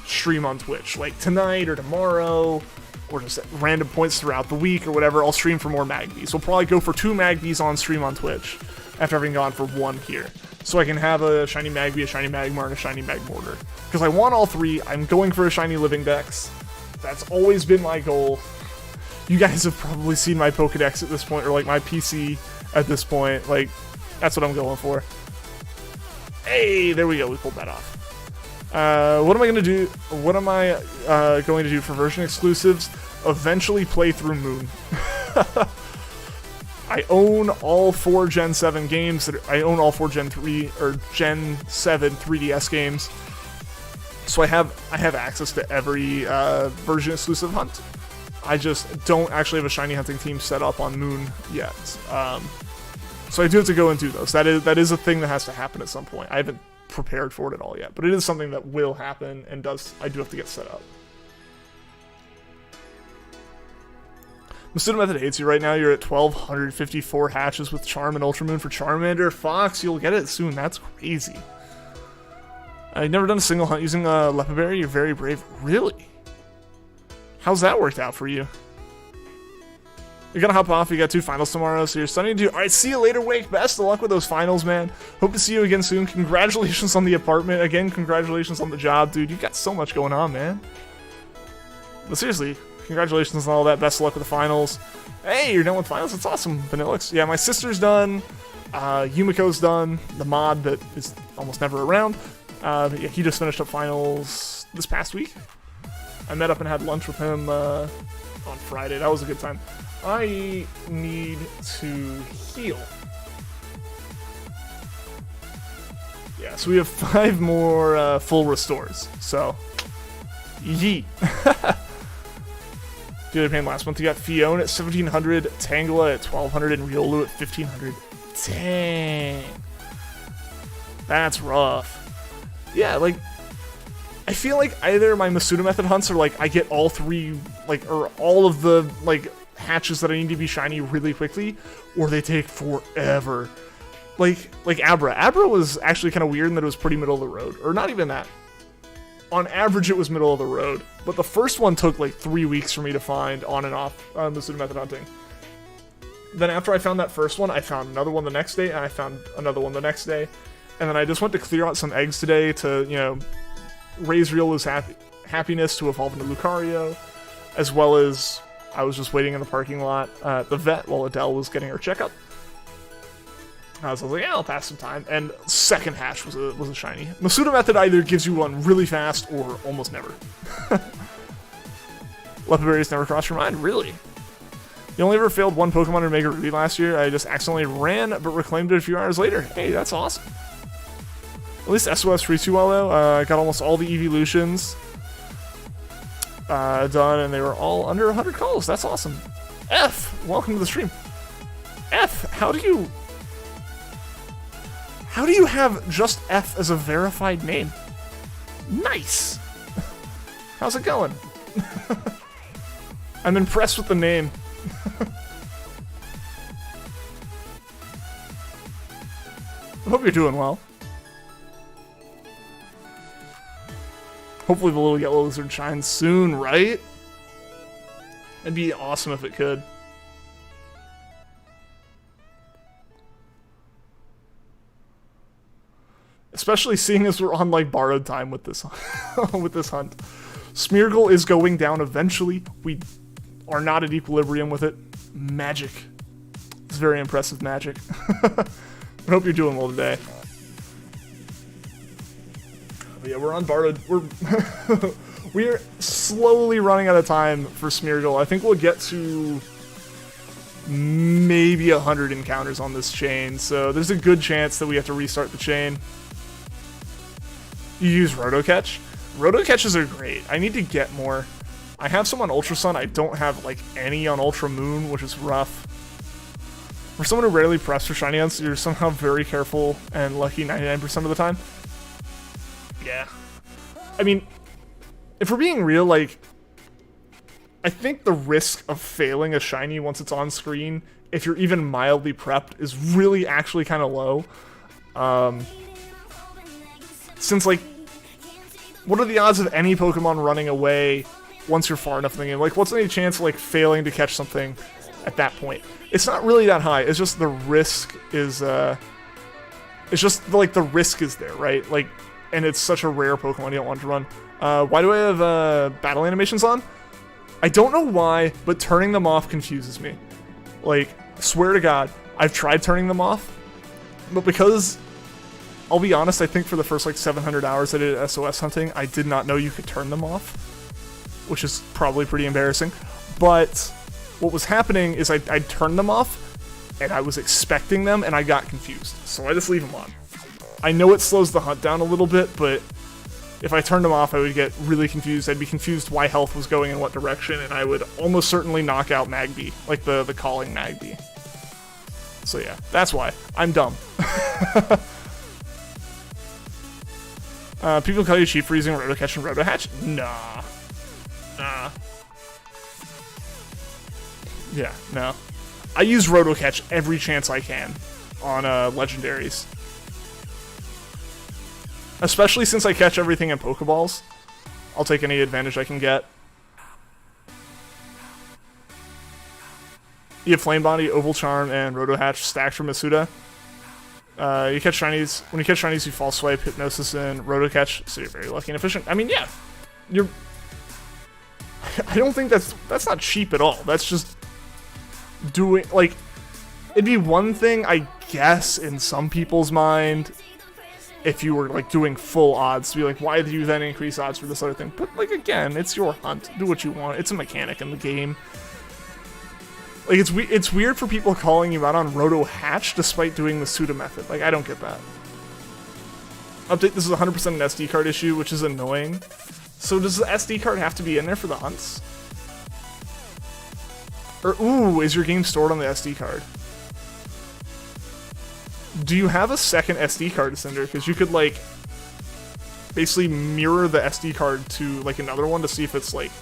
S1: stream on Twitch, like tonight or tomorrow, or just at random points throughout the week or whatever. I'll stream for more Magbys. We'll probably go for 2 Magbys on stream on Twitch after having gone for 1 here. So I can have a shiny Magby, a shiny Magmar, and a shiny Magmortar. Because I want all 3. I'm going for a shiny Living Dex. That's always been my goal. You guys have probably seen my Pokedex at this point, or like my PC at this point. Like, that's what I'm going for. Hey, there we go. We pulled that off. What am I going to do? What am I going to do for version exclusives? Eventually play through Moon. I own all 4 Gen 7 games. I own all 4 Gen 3 or Gen 7 3DS games. So I have access to every version exclusive hunt. I just don't actually have a shiny hunting team set up on Moon yet. So I do have to go and do those. That is a thing that has to happen at some point. I haven't prepared for it at all yet, but it is something that will happen and I do have to get set up. Masuda Method hates you right now. You're at 1,254 hatches with Charm and Ultra Moon for Charmander. Fox, you'll get it soon. That's crazy. I've never done a single hunt using Lepaberry. You're very brave. Really? How's that worked out for you? You're gonna hop off. You got 2 finals tomorrow, so you're studying to. Alright, see you later, Wake. Best of luck with those finals, man. Hope to see you again soon. Congratulations on the apartment. Again, congratulations on the job, dude. You got so much going on, man. But seriously, congratulations on all that. Best of luck with the finals. Hey, you're done with finals? That's awesome, Vanillix. Yeah, my sister's done. Yumiko's done. The mod that is almost never around. Yeah, he just finished up finals this past week. I met up and had lunch with him on Friday. That was a good time. I need to heal. Yeah, so we have 5 more full restores. So, yeet. The other pain last month, you got Fiona at 1,700, Tangela at 1,200, and Riolu at 1,500. Dang. That's rough. Yeah, like, I feel like either my Masuda Method hunts are like I get all 3, like, or all of the, like, hatches that I need to be shiny really quickly, or they take forever. Like Abra. Abra was actually kind of weird in that it was pretty middle of the road. Or not even that. On average, it was middle of the road. But the first one took like 3 weeks for me to find on and off Masuda Method hunting. Then after I found that first one, I found another one the next day, and I found another one the next day. And then I just went to clear out some eggs today to, you know, raise Riolu's happiness to evolve into Lucario, as well as I was just waiting in the parking lot at the vet while Adele was getting her checkup. So I was like, yeah, I'll pass some time. And second hatch was a shiny. Masuda Method either gives you one really fast or almost never. Lepaberry's never crossed your mind? Really? You only ever failed 1 Pokemon in Mega Ruby last year. I just accidentally ran, but reclaimed it a few hours later. Hey, that's awesome. At least SOS treats you well, though. I got almost all the evolutions done, and they were all under 100 calls. That's awesome. F, welcome to the stream. F, how do you have just F as a verified name? Nice. How's it going? I'm impressed with the name. I hope you're doing well. Hopefully the little yellow lizard shines soon, right? It'd be awesome if it could. Especially seeing as we're on like borrowed time with this with this hunt. Smeargle is going down eventually. We are not at equilibrium with it. Magic. It's very impressive magic. I hope you're doing well today. But yeah, we're on borrowed. We're slowly running out of time for Smeargle. I think we'll get to maybe 100 encounters on this chain, so there's a good chance that we have to restart the chain. You use Roto-Catch? Roto-Catches are great. I need to get more. I have some on Ultra Sun. I don't have like any on Ultra Moon, which is rough. For someone who rarely preps for shiny hunts, you're somehow very careful and lucky 99% of the time. Yeah. I mean, if we're being real, like, I think the risk of failing a shiny once it's on screen, if you're even mildly prepped, is really actually kind of low. Since, like, what are the odds of any Pokemon running away once you're far enough in the game? Like, what's any chance of, like, failing to catch something at that point? It's not really that high. It's just the risk is, it's just, like, the risk is there, right? Like, and it's such a rare Pokemon you don't want to run. Why do I have battle animations on? I don't know why, but turning them off confuses me. Like, swear to God, I've tried turning them off, but because, I'll be honest, I think for the first like 700 hours I did SOS hunting, I did not know you could turn them off, which is probably pretty embarrassing. But what was happening is I'd turn them off, and I was expecting them, and I got confused. So I just leave them on. I know it slows the hunt down a little bit, but if I turned them off, I would get really confused. I'd be confused why health was going in what direction, and I would almost certainly knock out Magby, like the calling Magby. So yeah, that's why. I'm dumb. People call you cheap for using Rotocatch and Rotohatch? Nah. Yeah, no. I use Rotocatch every chance I can on legendaries. Especially since I catch everything in Pokeballs. I'll take any advantage I can get. You have Flame Body, Oval Charm, and Rotohatch stacked from Masuda. You catch shinies. When you catch shinies, you False Swipe, Hypnosis, and Rotocatch, so you're very lucky and efficient. I mean, yeah. You're... I don't think that's not cheap at all. That's just doing, like... It'd be one thing, I guess, in some people's mind, if you were, like, doing full odds, to be like, why do you then increase odds for this other thing? But, like, again, it's your hunt. Do what you want. It's a mechanic in the game. Like, it's weird for people calling you out on Rotohatch despite doing the Suda method. Like, I don't get that. Update, this is 100% an SD card issue, which is annoying. So does the SD card have to be in there for the hunts? Or, ooh, is your game stored on the SD card? Do you have a second SD card, Cinder? Because you could, like, basically mirror the SD card to, like, another one to see if it's, like,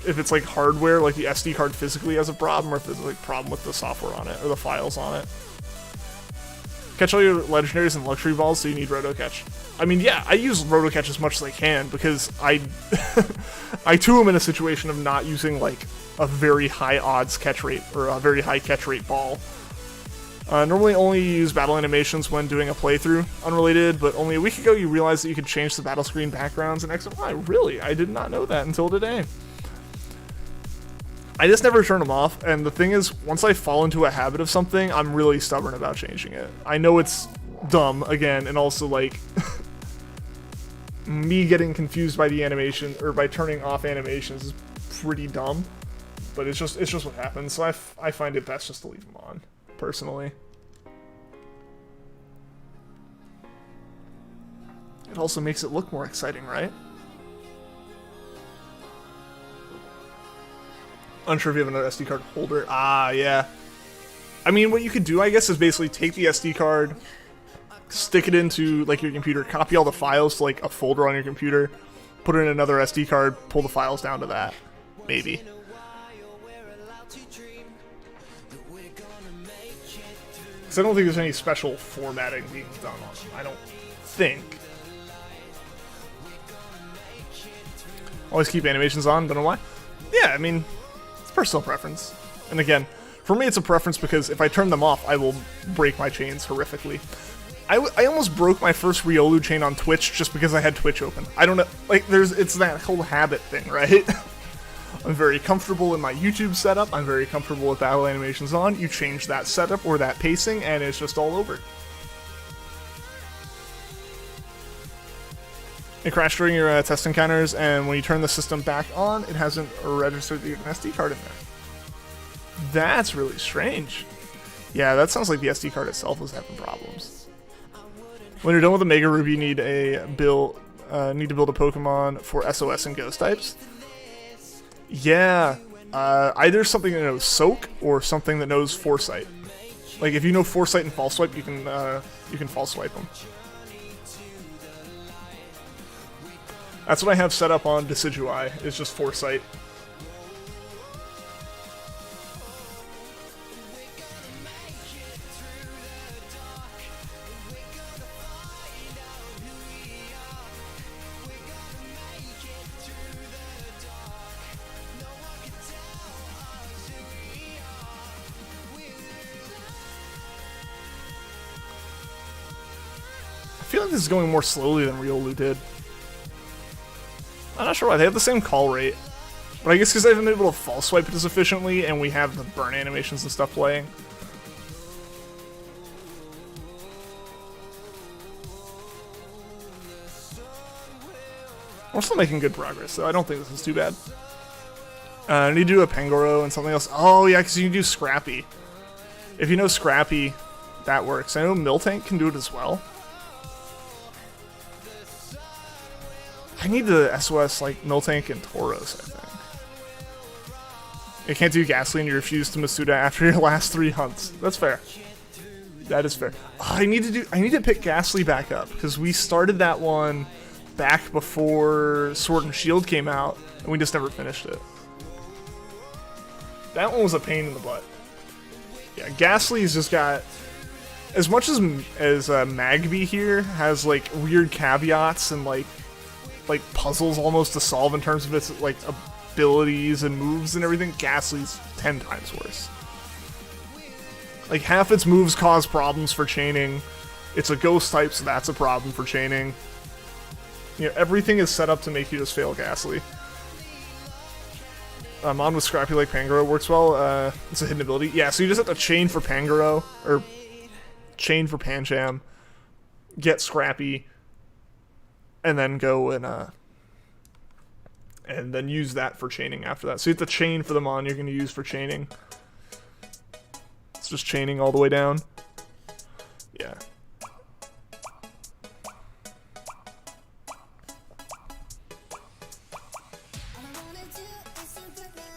S1: if it's, like, hardware, like the SD card physically has a problem, or if there's, like, problem with the software on it, or the files on it. Catch all your legendaries and luxury balls, so you need Rotocatch. I mean, yeah, I use Rotocatch as much as I can, because I too am in a situation of not using, like, a very high odds catch rate, or a very high catch rate ball. Normally only use battle animations when doing a playthrough, unrelated, but only a week ago you realized that you could change the battle screen backgrounds and XY. Really? I did not know that until today. I just never turn them off, and the thing is, once I fall into a habit of something, I'm really stubborn about changing it. I know it's dumb, again, and also, like, me getting confused by the animation, or by turning off animations is pretty dumb, but it's just what happens, so I find it best just to leave them on. Personally. It also makes it look more exciting, right? Unsure if you have another SD card holder. Ah, yeah. I mean, what you could do, I guess, is basically take the SD card, stick it into, like, your computer, copy all the files to, like, a folder on your computer, put it in another SD card, pull the files down to that. Maybe. I don't think there's any special formatting being done on them. I don't think. Always keep animations on, don't know why. Yeah, I mean, it's personal preference. And again, for me it's a preference because if I turn them off, I will break my chains horrifically. I almost broke my first Riolu chain on Twitch just because I had Twitch open. I don't know, like, it's that whole habit thing, right? I'm very comfortable in my YouTube setup, I'm very comfortable with battle animations on, you change that setup or that pacing, and it's just all over. It crashed during your test encounters, and when you turn the system back on, it hasn't registered the SD card in there. That's really strange. Yeah, that sounds like the SD card itself was having problems. When you're done with the Mega Ruby, you need to build a Pokemon for SOS and Ghost types. Yeah, either something that knows Soak or something that knows Foresight. Like, if you know Foresight and False Swipe, you can False Swipe them. That's what I have set up on Decidueye, is just Foresight. I feel like this is going more slowly than Riolu did. I'm not sure why. They have the same call rate. But I guess because I haven't been able to false swipe it as efficiently, and we have the burn animations and stuff playing. We're still making good progress, though. I don't think this is too bad. I need to do a Pangoro and something else. Oh yeah, because you can do Scrappy. If you know Scrappy, that works. I know Miltank can do it as well. I need the SOS like Miltank and Tauros, I think. You can't do Ghastly and you refuse to Masuda after your last 3 hunts. That's fair. That is fair. Oh, I need to pick Ghastly back up because we started that one back before Sword and Shield came out and we just never finished it. That one was a pain in the butt. Yeah, Ghastly's just got as much as Magby here has like weird caveats and like puzzles almost to solve in terms of its like abilities and moves and everything. Ghastly's 10 times worse. Like half its moves cause problems for chaining. It's a ghost type, so that's a problem for chaining. You know, everything is set up to make you just fail Ghastly. Mon with Scrappy like Pangoro works well. It's a hidden ability. Yeah, so you just have to chain for Pangoro, or chain for Pancham, get Scrappy, and then go and then use that for chaining after that. So you have to chain for the Mon you're going to use for chaining. It's just chaining all the way down. Yeah.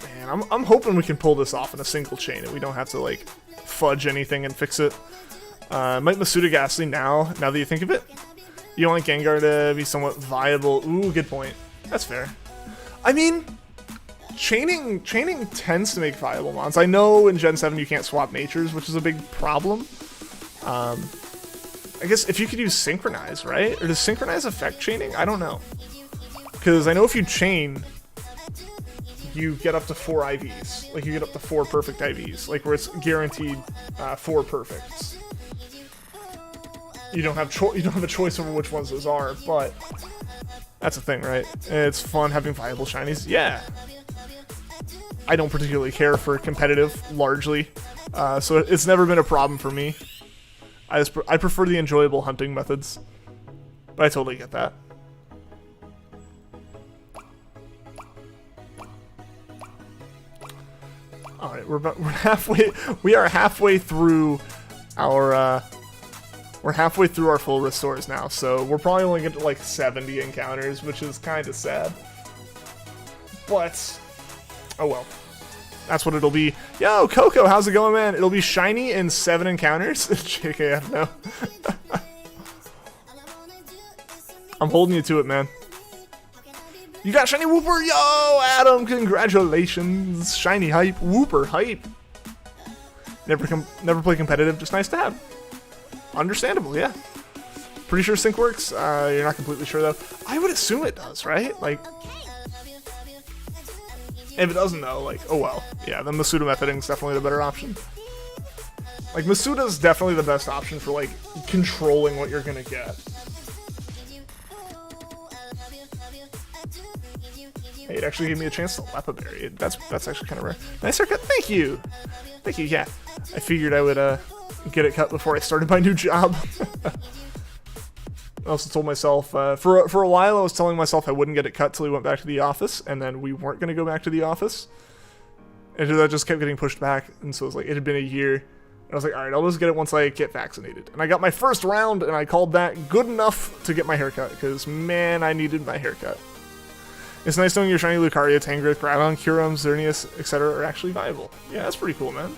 S1: Man, I'm hoping we can pull this off in a single chain and we don't have to like fudge anything and fix it. Might Masuda Ghastly now that you think of it. You want Gengar to be somewhat viable. Ooh, good point. That's fair. I mean, chaining tends to make viable mons. I know in Gen 7 you can't swap natures, which is a big problem. I guess if you could use Synchronize, right? Or does Synchronize affect chaining? I don't know. Because I know if you chain, you get up to 4 IVs. Like, you get up to 4 perfect IVs. Like, where it's guaranteed 4 perfects. You don't have a choice over which ones those are, but that's the thing, right? It's fun having viable shinies. Yeah. I don't particularly care for competitive, largely, so it's never been a problem for me. I prefer the enjoyable hunting methods, but I totally get that. All right, we are halfway through our full restores now, so we're probably only getting to like 70 encounters, which is kind of sad. But oh well, that's what it'll be. Yo, Coco, how's it going, man? It'll be shiny in 7 encounters. JKF, no. I'm holding you to it, man. You got shiny Wooper, yo, Adam! Congratulations, shiny hype, Wooper hype. Never play competitive, just nice to have. Understandable, yeah. Pretty sure sync works. You're not completely sure though. I would assume it does, right? Like, if it doesn't though, like, oh well. Yeah, the Masuda methoding is definitely the better option. Like, Masuda's definitely the best option for like controlling what you're gonna get. Hey, it actually gave me a chance to Lepa Berry. That's actually kind of rare. Nice haircut, thank you! Thank you, yeah. I figured I would get it cut before I started my new job. I also told myself, for a while I was telling myself I wouldn't get it cut till we went back to the office, and then we weren't going to go back to the office. And that just kept getting pushed back, and so it was like, it had been a year. And I was like, alright, I'll just get it once I get vaccinated. And I got my first round, and I called that good enough to get my haircut, because man, I needed my haircut. It's nice knowing your shiny Lucario, Tangrowth, Groudon, Kyurem, Xerneas, etc. are actually viable. Yeah, that's pretty cool, man.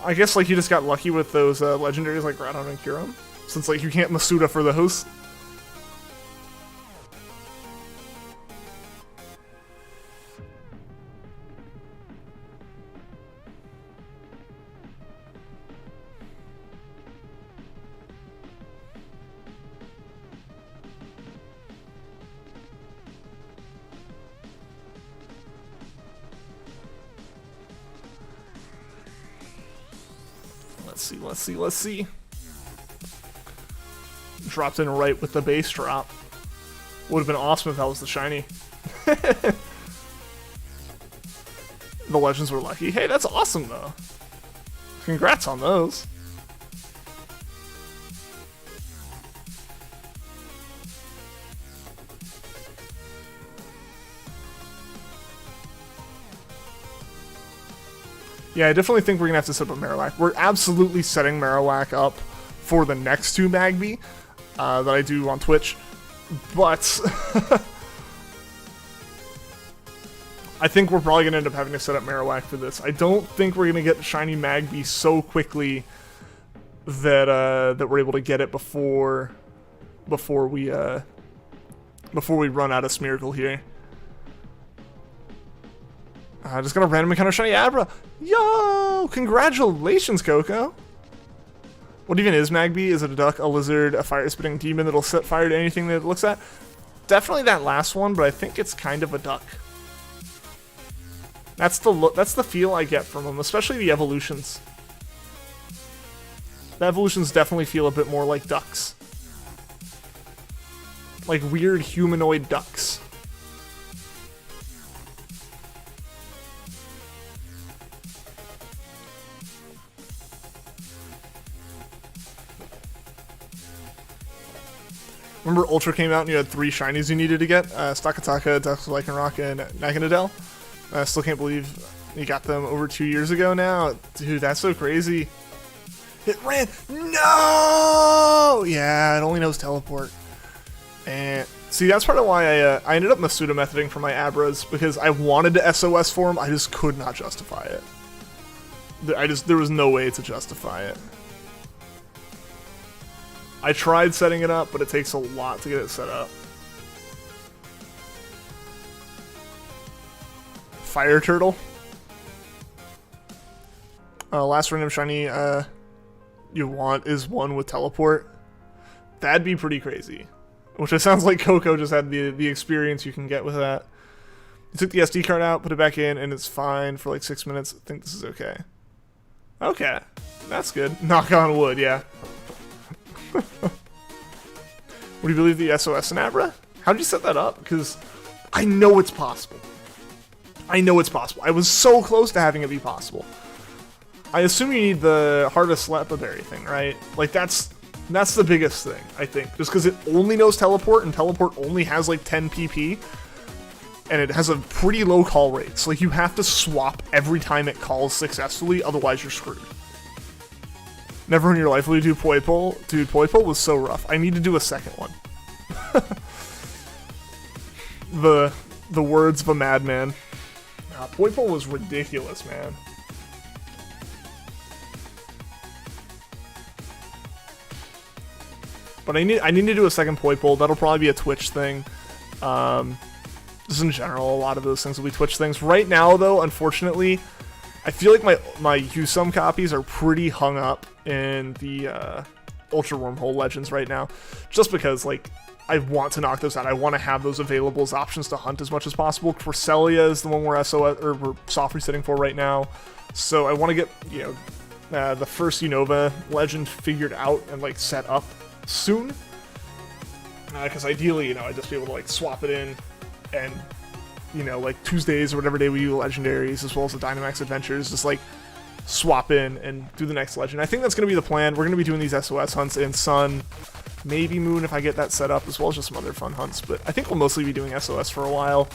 S1: I guess like you just got lucky with those legendaries like Groudon and Kyurem, since like you can't Masuda for the host. Let's see. Dropped in right with the base drop. Would have been awesome if that was the shiny. The legends were lucky. Hey, that's awesome though. Congrats on those. Yeah, I definitely think we're going to have to set up a Marowak. We're absolutely setting Marowak up for the next 2 Magby that I do on Twitch. But I think we're probably going to end up having to set up Marowak for this. I don't think we're going to get Shiny Magby so quickly that that we're able to get it before we run out of Smeargle here. Just got a random encounter Shiny Abra. Yo! Congratulations, Coco! What even is Magby? Is it a duck, a lizard, a fire-spitting demon that'll set fire to anything that it looks at? Definitely that last one, but I think it's kind of a duck. That's the feel I get from them, especially the evolutions. The evolutions definitely feel a bit more like ducks. Like weird humanoid ducks. Remember Ultra came out and you had 3 shinies you needed to get? Stakataka, Lycanroc, and Naganadel. I still can't believe you got them over 2 years ago now. Dude, that's so crazy. It ran. No! Yeah, it only knows teleport. And see, that's part of why I ended up Masuda methoding for my Abras, because I wanted to SOS for him. I just could not justify it. There was no way to justify it. I tried setting it up, but it takes a lot to get it set up. Fire Turtle. Last random shiny you want is one with teleport. That'd be pretty crazy. Which it sounds like Coco just had the experience you can get with that. You took the SD card out, put it back in, and it's fine for like 6 minutes. I think this is okay. Okay. That's good. Knock on wood, yeah. Would you believe the SOS in Abra? How did you set that up? Because I know it's possible. I know it's possible. I was so close to having it be possible. I assume you need the Harvest Lepaberry thing, right? Like that's the biggest thing, I think. Just because it only knows teleport, and teleport only has like 10 PP, and it has a pretty low call rate. So like you have to swap every time it calls successfully, otherwise you're screwed. Never in your life will you do Poipole? Dude, Poipole was so rough. I need to do a second one. the words of a madman. Nah, Poipole was ridiculous, man. But I need to do a second Poipole. That'll probably be a Twitch thing. Just in general, a lot of those things will be Twitch things. Right now, though, unfortunately, I feel like my Usum copies are pretty hung up in the Ultra Wormhole Legends right now. Just because, like, I want to knock those out. I want to have those available as options to hunt as much as possible. Cresselia is the one we're soft resetting for right now. So I want to get, you know, the first Unova Legend figured out and, like, set up soon. Because ideally, you know, I'd just be able to, like, swap it in and, you know, like Tuesdays or whatever day we do legendaries, as well as the Dynamax Adventures, just like swap in and do the next legend. I think that's going to be the plan. We're going to be doing these SOS hunts in Sun, maybe Moon if I get that set up, as well as just some other fun hunts. But I think we'll mostly be doing SOS for a while.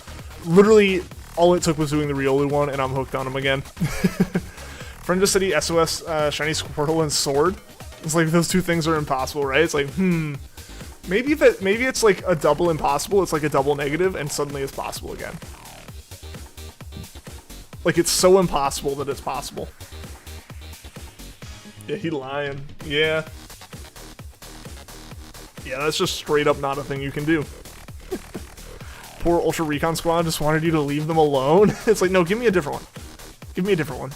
S1: Literally, all it took was doing the Riolu one, and I'm hooked on him again. Friend just said he SOS Shiny Squirtle and Sword. It's like those two things are impossible, right? It's like, maybe it's like a double impossible, it's like a double negative, and suddenly it's possible again. Like, it's so impossible that it's possible. Yeah, he lying. Yeah. Yeah, that's just straight up not a thing you can do. Poor Ultra Recon Squad just wanted you to leave them alone. It's like, no, give me a different one. Give me a different one.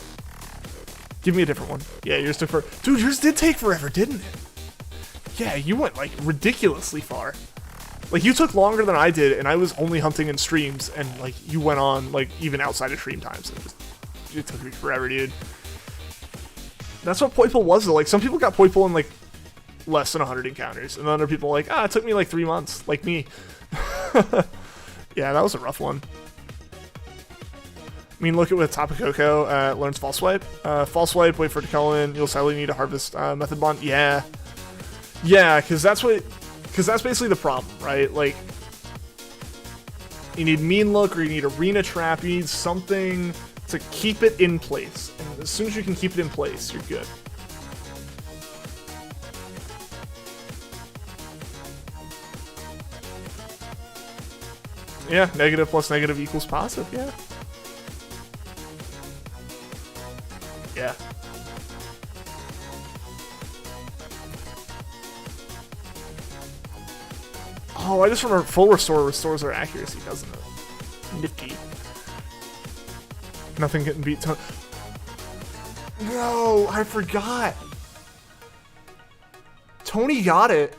S1: Give me a different one. Yeah, yours took forever. Dude, yours did take forever, didn't it? Yeah, you went, like, ridiculously far. Like, you took longer than I did, and I was only hunting in streams, and, like, you went on, like, even outside of stream times. It took me forever, dude. That's what Poipole was, though. Like, some people got Poipole in, like, less than 100 encounters, and other people are like, it took me, like, 3 months, like me. Yeah, that was a rough one. I mean, look at with Tapu Koko, learns False Swipe. False Swipe, wait for it to call in, you'll sadly need a Harvest Method Bond. Yeah. Yeah, because that's basically the problem, right? Like, you need Mean Look, or you need Arena Trap, you need something It's like, keep it in place. And as soon as you can keep it in place, you're good. Yeah, negative plus negative equals positive, yeah. Yeah. Oh, I just remember full restore restores our accuracy, doesn't it? Nifty. Nothing can beat Tony. No, I forgot. Tony got it.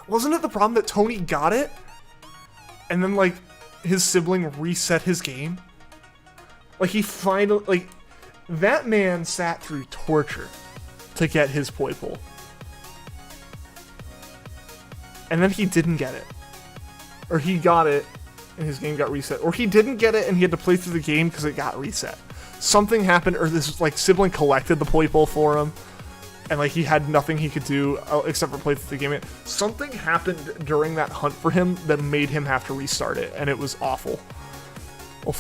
S1: Wasn't it the problem that Tony got it? And then, like, his sibling reset his game? Like, he finally, like, that man sat through torture to get his Poiple. And then he didn't get it. Or he got it, and his game got reset. Or he didn't get it, and he had to play through the game because it got reset. Something happened, or this, like, sibling collected the Poiple for him. And, like, he had nothing he could do except for play through the game. Something happened during that hunt for him that made him have to restart it, and it was awful. Well,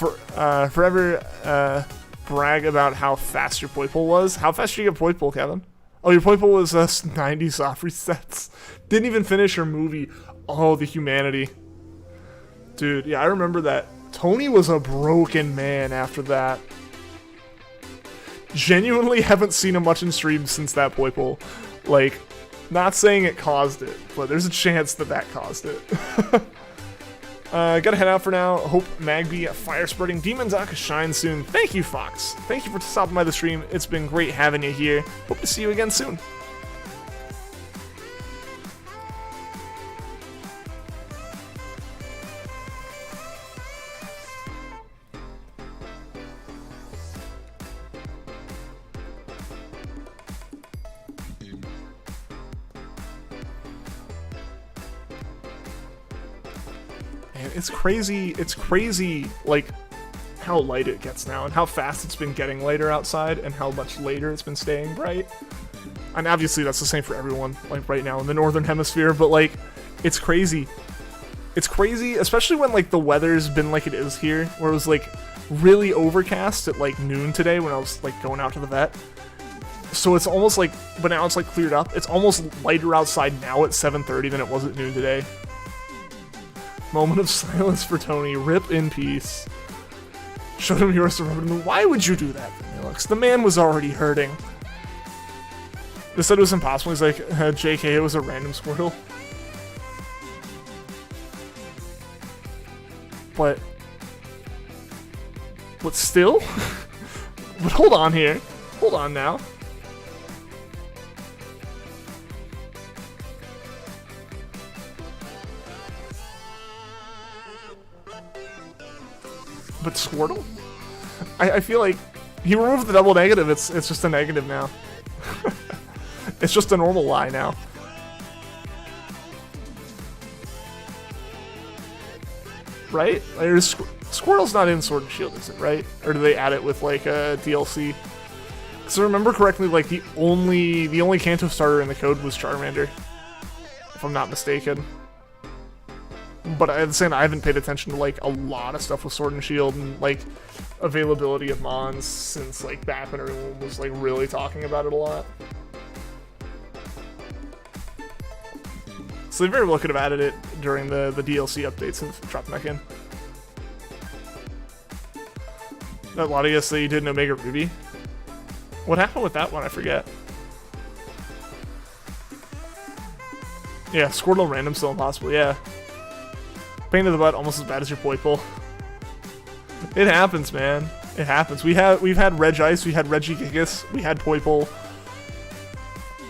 S1: forever brag about how fast your Poiple was. How fast did you get Poiple, Kevin? Oh, your Poiple was 90 soft resets. Didn't even finish your movie. Oh, the humanity. Dude, yeah, I remember that. Tony was a broken man after that. Genuinely haven't seen him much in streams since that Poiple. Like, not saying it caused it, but there's a chance that that caused it. Gotta head out for now. Hope Magby fire spreading demons can shine soon. Thank you, Fox. Thank you for stopping by the stream. It's been great having you here. Hope to see you again soon. It's crazy, like, how light it gets now, and how fast it's been getting lighter outside, and how much later it's been staying bright. And obviously that's the same for everyone, like, right now in the Northern Hemisphere, but, like, it's crazy. It's crazy, especially when, like, the weather's been like it is here, where it was, like, really overcast at, like, noon today when I was, like, going out to the vet. So it's almost like, but now it's, like, cleared up. It's almost lighter outside now at 7:30 than it was at noon today. Moment of silence for Tony. Rip in peace. Showed him yours to Robin. Why would you do that, Vanillix? The man was already hurting. They said it was impossible. He's like, JK, it was a random Squirtle. But still? But hold on here. Hold on now. But Squirtle? I feel like he removed the double negative. It's just a negative now. It's just a normal lie now. Right? Squirtle's not in Sword and Shield, is it, right? Or do they add it with, like, a DLC? Because I remember correctly, like, the only Kanto starter in the code was Charmander. If I'm not mistaken. But at the same time, I haven't paid attention to, like, a lot of stuff with Sword and Shield and, like, availability of Mons since, like, back when everyone was, like, really talking about it a lot. So they very well could have added it during the DLC updates and dropped them back in. That Latias that you did in Omega Ruby? What happened with that one? I forget. Yeah, Squirtle random still impossible, yeah. Pain in the butt, almost as bad as your Poiple. It happens, man. It happens. We've had Regice, we had Regigigas, we had Poiple.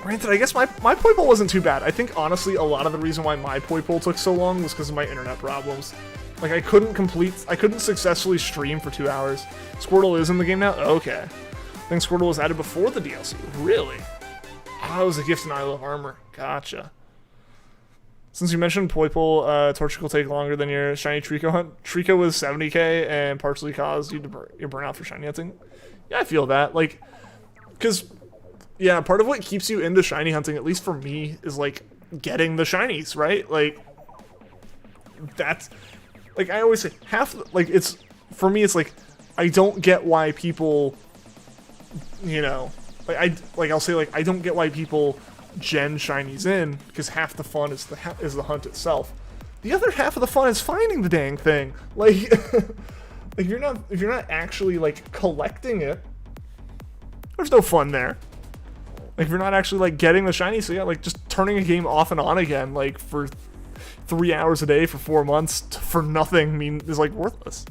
S1: Granted, I guess my Poiple wasn't too bad. I think, honestly, a lot of the reason why my Poiple took so long was because of my internet problems. Like, I couldn't successfully stream for 2 hours. Squirtle is in the game now? Okay. I think Squirtle was added before the DLC. Really? Oh, it was a gift in Isle of Armor. Gotcha. Since you mentioned Poiple, Torchic will take longer than your shiny Trico hunt. Trico was 70k and partially caused you to your burnout for shiny hunting. Yeah, I feel that. Like, because, yeah, part of what keeps you into shiny hunting, at least for me, is, like, getting the shinies, right? Like, that's, like, I always say, like, it's, for me, it's like, I don't get why people, you know, I'll say like I don't get why people gen shinies in, because half the fun is the hunt itself. The other half of the fun is finding the dang thing. Like, if you're not actually like collecting it, there's no fun there. Like, if you're not actually like getting the shiny, so yeah, like just turning a game off and on again, like for 3 hours a day for 4 months for nothing, is like worthless.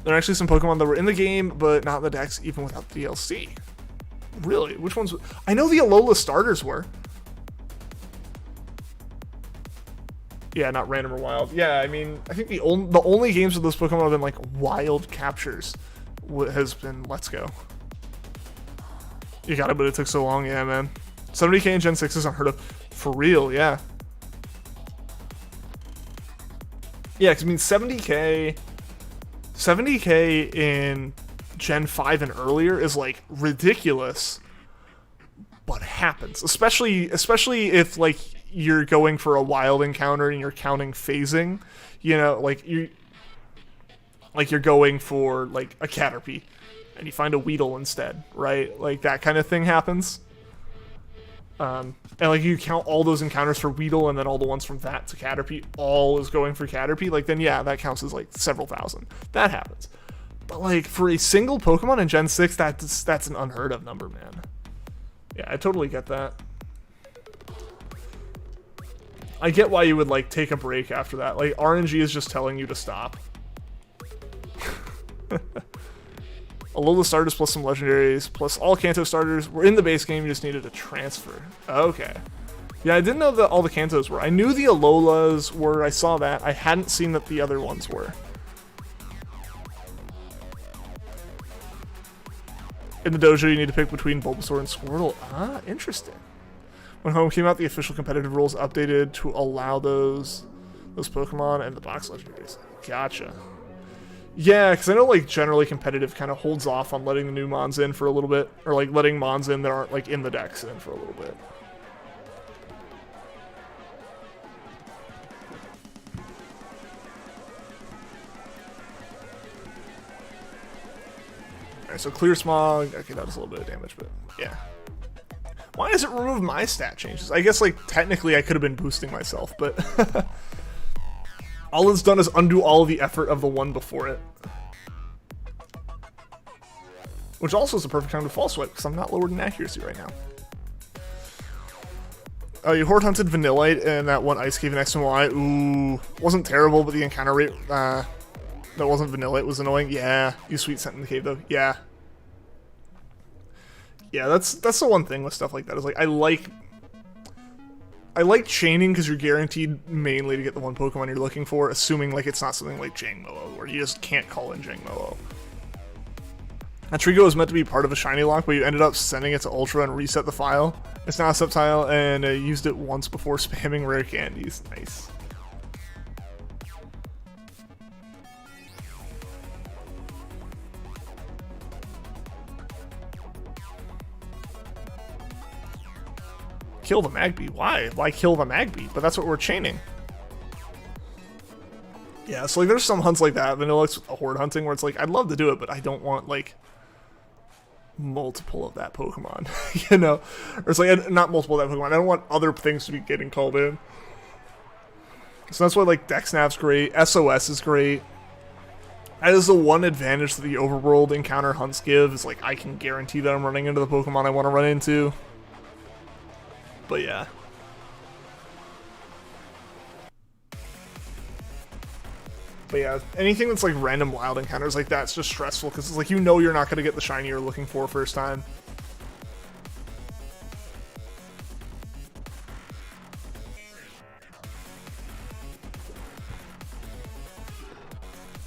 S1: There are actually some Pokemon that were in the game, but not in the decks, even without the DLC. Really? Which ones? I know the Alola starters were. Yeah, not random or wild. Yeah, I mean, I think the only games with those Pokemon have been like wild captures. Has been Let's Go. You got it, but it took so long. Yeah, man. 70k in Gen 6 is unheard of. For real, yeah. Yeah, because I mean, 70k in Gen 5 and earlier is like ridiculous, but happens. Especially if like you're going for a wild encounter and you're counting phasing, you know, like you're going for like a Caterpie and you find a Weedle instead, right? Like that kind of thing happens. And like you count all those encounters for Weedle and then all the ones from that to Caterpie, all is going for Caterpie, like then yeah, that counts as like several thousand. That happens. But like for a single Pokemon in Gen 6, that's an unheard of number, man. Yeah, I totally get that. I get why you would like take a break after that. Like RNG is just telling you to stop. Alola starters plus some legendaries plus all Kanto starters were in the base game. You just needed a transfer. Okay. Yeah, I didn't know that all the Kantos were. I knew the Alolas were. I saw that. I hadn't seen that the other ones were. In the dojo, you need to pick between Bulbasaur and Squirtle. Ah, interesting. When Home came out, the official competitive rules updated to allow those Pokemon and the box legendaries. Gotcha. Yeah, because I know like generally competitive kind of holds off on letting the new Mons in for a little bit, or like letting Mons in that aren't like in the decks in for a little bit. Alright, so clear Smog. Okay, that does a little bit of damage, but yeah. Why does it remove my stat changes? I guess like technically I could have been boosting myself, but all it's done is undo all of the effort of the one before it. Which also is the perfect time to fall swipe, because I'm not lowered in accuracy right now. Oh, you horde hunted Vanillite and that one Ice Cave in XMY. Ooh, wasn't terrible, but the encounter rate, that wasn't Vanillite, was annoying. Yeah, you sweet scent in the cave though. Yeah. Yeah, that's the one thing with stuff like that, is like I like chaining because you're guaranteed mainly to get the one Pokemon you're looking for, assuming like it's not something like Jangmo-O, where you just can't call in Jangmo-O. That Trigo was meant to be part of a shiny lock, but you ended up sending it to Ultra and reset the file. It's now a subtile, and I used it once before spamming rare candies. Nice. Kill the Magby? Why? Why kill the Magby? But that's what we're chaining. Yeah, so like there's some hunts like that, Vanillix horde hunting, where it's like, I'd love to do it, but I don't want like multiple of that Pokemon, you know? Or it's like, not multiple of that Pokemon, I don't want other things to be getting called in. So that's why like Dexnav's great, SOS is great. That is the one advantage that the overworld encounter hunts give, is like I can guarantee that I'm running into the Pokemon I want to run into. But yeah. But yeah, anything that's like random wild encounters like that, it's just stressful, because it's like you know you're not going to get the shiny you're looking for first time.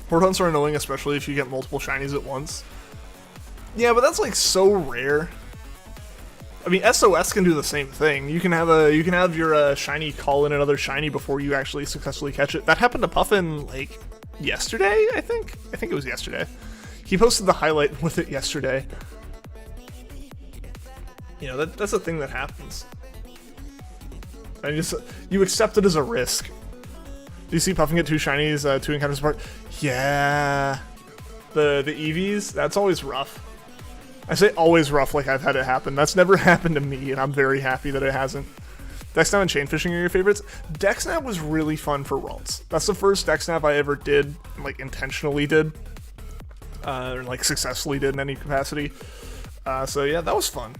S1: Horde hunts are annoying, especially if you get multiple shinies at once. Yeah, but that's like so rare. I mean, SOS can do the same thing. You can have your shiny call in another shiny before you actually successfully catch it. That happened to Puffin like yesterday, I think. I think it was yesterday. He posted the highlight with it yesterday. You know, that's a thing that happens. And you accept it as a risk. Do you see Puffin get two shinies, two encounters apart? Yeah. The EVs, that's always rough. I say always rough like I've had it happen. That's never happened to me, and I'm very happy that it hasn't. Dexnav and chain fishing are your favorites? Dexnav was really fun for Ralts. That's the first Dexnav I ever did, like intentionally did. Or like successfully did in any capacity. So yeah, that was fun.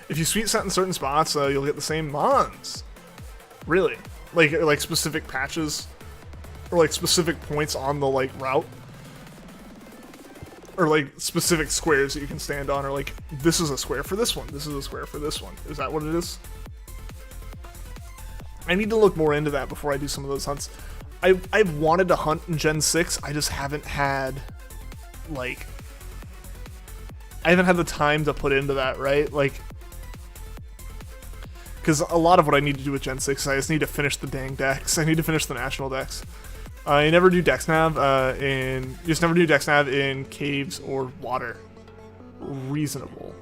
S1: If you sweet set in certain spots, you'll get the same mons. Really? Like specific patches? Or like specific points on the like route? Or like specific squares that you can stand on, or like this is a square for this one, this is a square for this one. Is that what it is? I need to look more into that before I do some of those hunts. I've wanted to hunt in Gen 6, I just haven't had like I haven't had the time to put into that, right? Like, because a lot of what I need to do with Gen 6, I just need to finish the dang decks. I need to finish the national decks. You never do Dexnav you just never do Dexnav in caves or water. Reasonable.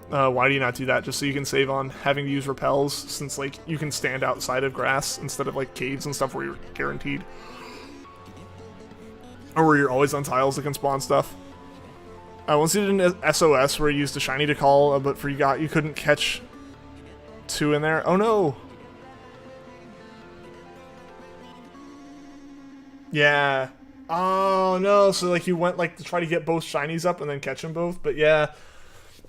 S1: Why do you not do that? Just so you can save on having to use repels, since like you can stand outside of grass instead of like caves and stuff where you're guaranteed. Or where you're always on tiles that can spawn stuff. Once you did an SOS where you used a shiny to call, but you couldn't catch 2 in there. Oh no! Yeah. Oh no, so like you went like to try to get both shinies up and then catch them both, but yeah.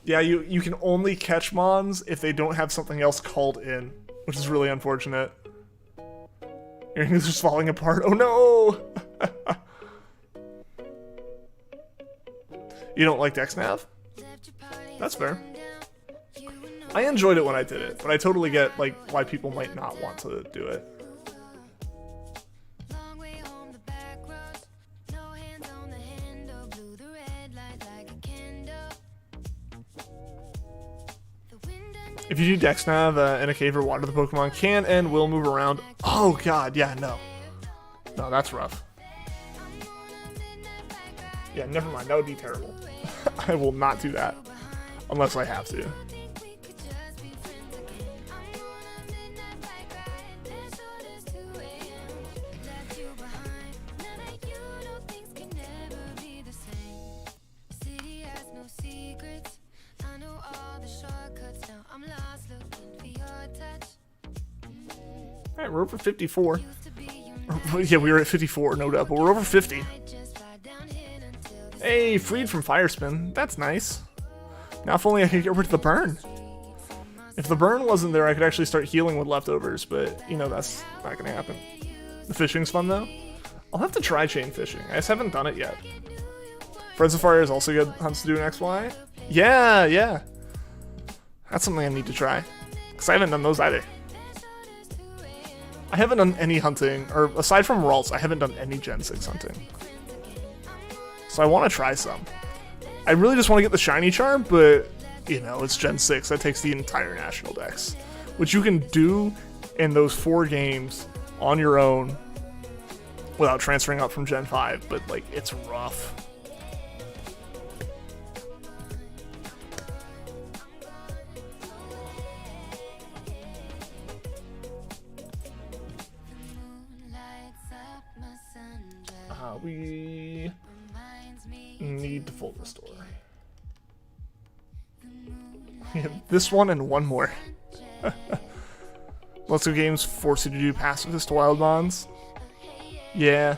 S1: Yeah, you can only catch mons if they don't have something else called in, which is really unfortunate. Everything's just falling apart. Oh no! You don't like Dexnav? That's fair. I enjoyed it when I did it, but I totally get like why people might not want to do it. If you do Dexnav in a cave or water, the Pokemon can and will move around. Oh god, yeah, no. No, that's rough. Yeah, never mind, that would be terrible. I will not do that. Unless I have to. Alright, we're over 54. Yeah, we were at 54, no doubt, but we're over 50. Hey, freed from Fire Spin. That's nice. Now if only I could get rid of the burn. If the burn wasn't there, I could actually start healing with leftovers, but, you know, that's not gonna happen. The fishing's fun, though. I'll have to try chain fishing. I just haven't done it yet. Friends of Fire is also good hunts to do in XY. Yeah, yeah. That's something I need to try. Because I haven't done those either. I haven't done any hunting, or aside from Ralts, I haven't done any Gen 6 hunting. So I want to try some. I really just want to get the shiny charm, but, you know, it's Gen 6. That takes the entire national dex. Which you can do in those 4 games on your own without transferring up from Gen 5, but, like, it's rough. We need to full restore. We have this one and one more. Let's Go games force you to do pacifist wild bonds. Yeah.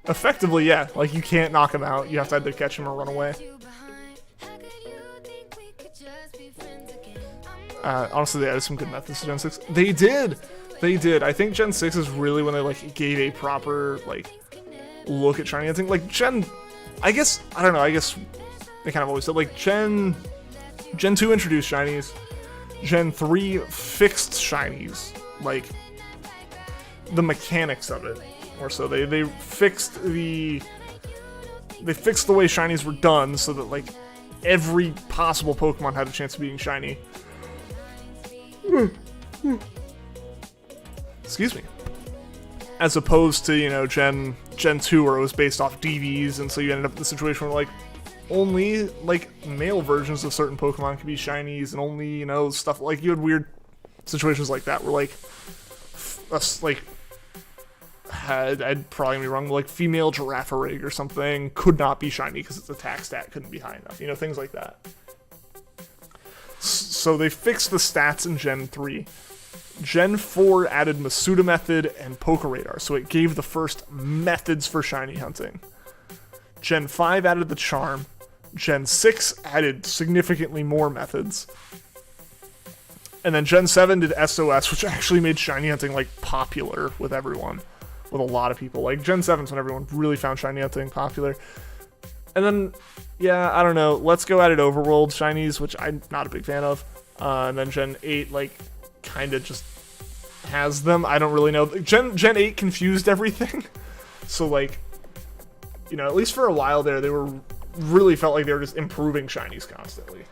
S1: Effectively, yeah. Like, you can't knock him out. You have to either catch him or run away. Honestly, they added some good methods to Gen 6. They did! They did. I think Gen 6 is really when they, like, gave a proper, like, look at shiny hunting. Like, I guess, I don't know, I guess they kind of always said, like, Gen 2 introduced shinies. Gen 3 fixed shinies. Like, the mechanics of it. Or so they fixed the way shinies were done so that, like, every possible Pokemon had a chance of being shiny. Excuse me. As opposed to, you know, Gen 2 where it was based off DVs, and so you ended up in the situation where, like, only, like, male versions of certain Pokemon could be shinies, and only, you know, stuff, like, you had weird situations like that where like I'd probably gonna be wrong, like female Girafarig or something could not be shiny because its attack stat couldn't be high enough, things like that. So they fixed the stats in Gen 3. Gen 4 added Masuda Method and Poke Radar, so it gave the first methods for shiny hunting. Gen 5 added the Charm. Gen 6 added significantly more methods. And then Gen 7 did SOS, which actually made shiny hunting like popular with everyone. With a lot of people. Like Gen 7's when everyone really found shiny hunting popular. And then, yeah, I don't know. Let's Go added Overworld shinies, which I'm not a big fan of. And then Gen 8, like, kind of just has them. I don't really know. Gen 8 confused everything. So, like, at least for a while there, they were really felt like they were just improving shinies constantly.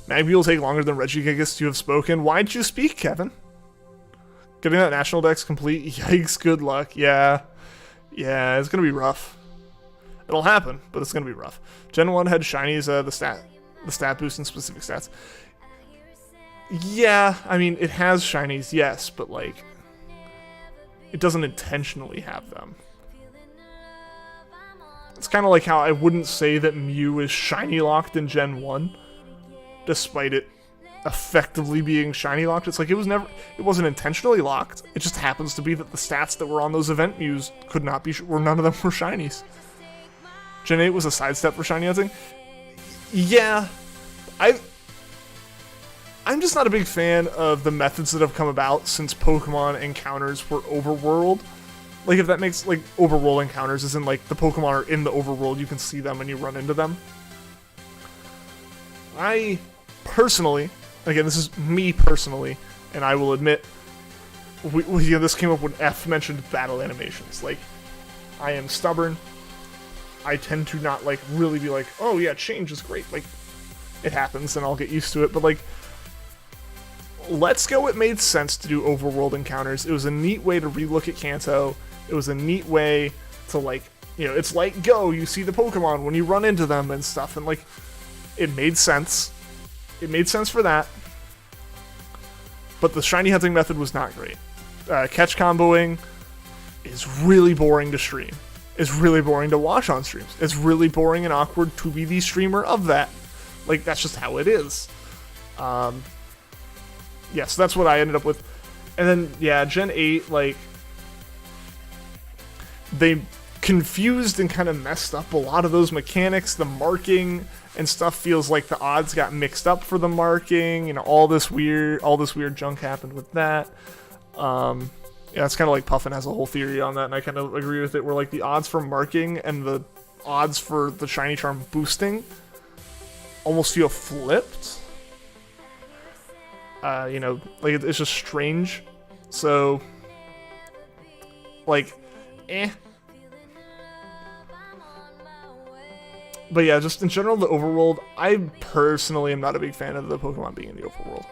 S1: Magby will take longer than Regigigas to have spoken. Why'd you speak, Kevin? Getting that national dex complete? Yikes, good luck. Yeah, it's gonna be rough. It'll happen, but it's gonna be rough. Gen 1 had shinies, the stat boost and specific stats. Yeah, I mean, it has shinies, yes, but like, it doesn't intentionally have them. It's kind of like how I wouldn't say that Mew is shiny locked in Gen 1, despite it effectively being shiny locked. It's like it wasn't intentionally locked. It just happens to be that the stats that were on those event Mews could not be, none of them were shinies. Gen 8 was a sidestep for shiny hunting. Yeah, I'm just not a big fan of the methods that have come about since Pokemon encounters were overworld. Like, if that makes, like, overworld encounters as in, like, the Pokemon are in the overworld, you can see them and you run into them. I personally, again, this is me personally, and I will admit, this came up when F mentioned battle animations. Like, I am stubborn. I tend to not, like, really be like, oh yeah, change is great. Like, it happens and I'll get used to it, but, like, Let's Go, it made sense to do overworld encounters. It was a neat way to relook at Kanto. It was a neat way to, like, it's like Go, you see the Pokemon when you run into them and stuff, and, like, it made sense. It made sense for that. But the shiny hunting method was not great. Catch comboing is really boring to stream. It's really boring to watch on streams. It's really boring and awkward to be the streamer of that. Like, that's just how it is. Yeah, so that's what I ended up with. And then, yeah, Gen 8, like, they confused and kind of messed up a lot of those mechanics. The marking and stuff feels like the odds got mixed up for the marking. All this weird junk happened with that. Yeah, it's kind of like Puffin has a whole theory on that, and I kind of agree with it, where, like, the odds for marking and the odds for the shiny charm boosting almost feel flipped. Like, it's just strange. So, like, But yeah, just in general, the overworld, I personally am not a big fan of the Pokemon being in the overworld.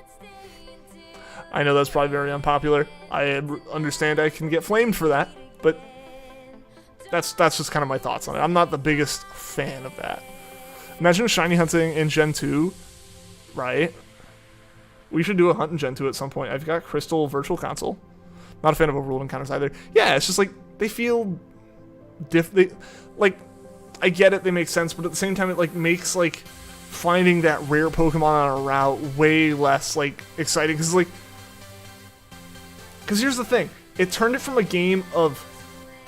S1: I know that's probably very unpopular. I understand I can get flamed for that, but that's just kind of my thoughts on it. I'm not the biggest fan of that. Imagine shiny hunting in Gen 2, right? We should do a hunt in Gen 2 at some point. I've got Crystal Virtual Console. Not a fan of overworld encounters either. Yeah, it's just like, they feel like, I get it, they make sense, but at the same time, it, like, makes, like, finding that rare Pokemon on a route way less, like, exciting. Because, like, here's the thing. It turned it from a game of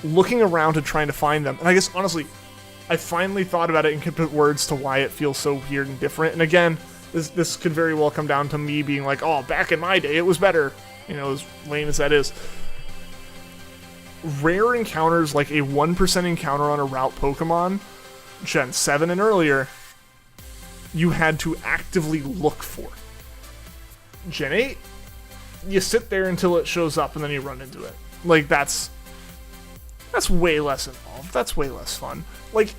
S1: looking around and trying to find them. And I guess, honestly, I finally thought about it and could put words to why it feels so weird and different. And again, this could very well come down to me being like, oh, back in my day, it was better. As lame as that is. Rare encounters, like a 1% encounter on a route Pokemon, Gen 7 and earlier, you had to actively look for. Gen 8, you sit there until it shows up and then you run into it. Like, that's way less involved. That's way less fun. Like,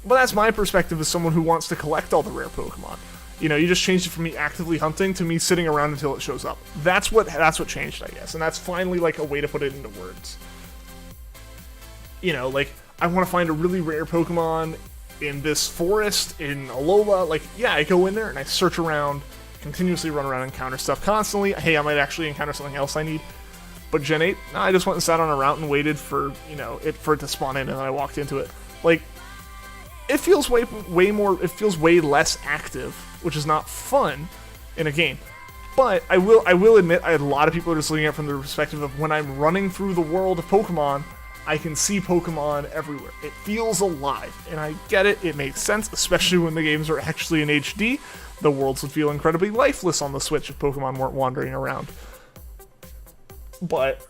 S1: but that's my perspective as someone who wants to collect all the rare Pokemon. You just changed it from me actively hunting to me sitting around until it shows up. That's what changed, I guess. And that's finally, like, a way to put it into words. Like, I want to find a really rare Pokemon in this forest in Alola. Like, yeah, I go in there and I search around, continuously run around and encounter stuff constantly. Hey, I might actually encounter something else I need. But Gen 8, no, I just went and sat on a route and waited for, you know, for it to spawn in, and then I walked into it. Like, it feels way less active, which is not fun in a game. But I will admit, a lot of people are just looking at it from the perspective of when I'm running through the world of Pokemon, I can see Pokemon everywhere. It feels alive, and I get it. It makes sense, especially when the games are actually in HD. The worlds would feel incredibly lifeless on the Switch if Pokemon weren't wandering around. But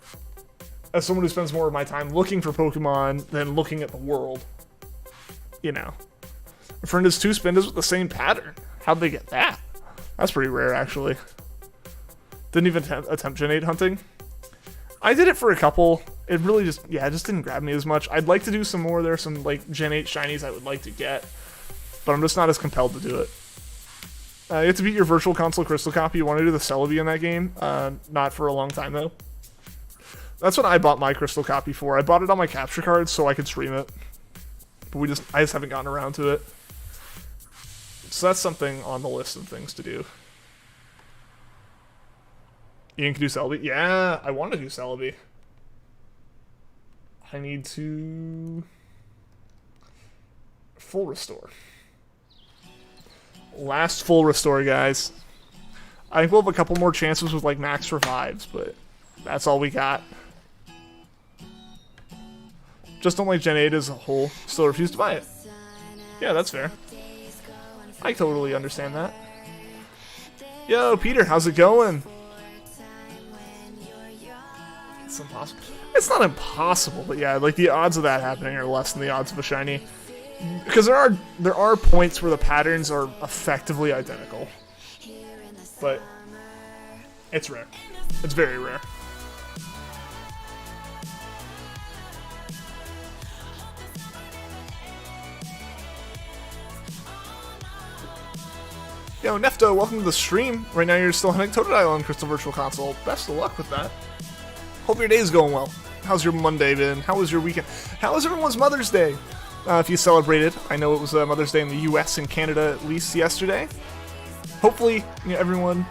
S1: as someone who spends more of my time looking for Pokemon than looking at the world, you know. My friend has 2 Spindas with the same pattern. How'd they get that? That's pretty rare, actually. Didn't even attempt Gen 8 hunting. I did it for a couple. It really just, yeah, it just didn't grab me as much. I'd like to do some more. There's some, like, Gen 8 shinies I would like to get, but I'm just not as compelled to do it. You have to beat your Virtual Console Crystal copy. You want to do the Celebi in that game? Not for a long time, though. That's what I bought my Crystal copy for. I bought it on my capture card so I could stream it. But I just haven't gotten around to it. So that's something on the list of things to do. Ian can do Celebi? Yeah, I want to do Celebi. I need to... Full restore. Last full restore, guys. I think we'll have a couple more chances with, like, max revives, but that's all we got. Just don't like Gen 8 as a whole. Still refuse to buy it. Yeah, that's fair. I totally understand that. Yo, Peter, how's it going? It's impossible. It's not impossible, but yeah, like the odds of that happening are less than the odds of a shiny. Because there are points where the patterns are effectively identical. But it's rare. It's very rare. Yo, Nefto, welcome to the stream. Right now you're still hunting Totodile on Crystal Virtual Console. Best of luck with that. Hope your day's going well. How's your Monday been? How was your weekend? How was everyone's Mother's Day? If you celebrated, I know it was Mother's Day in the U.S. and Canada at least yesterday. Hopefully, you know, everyone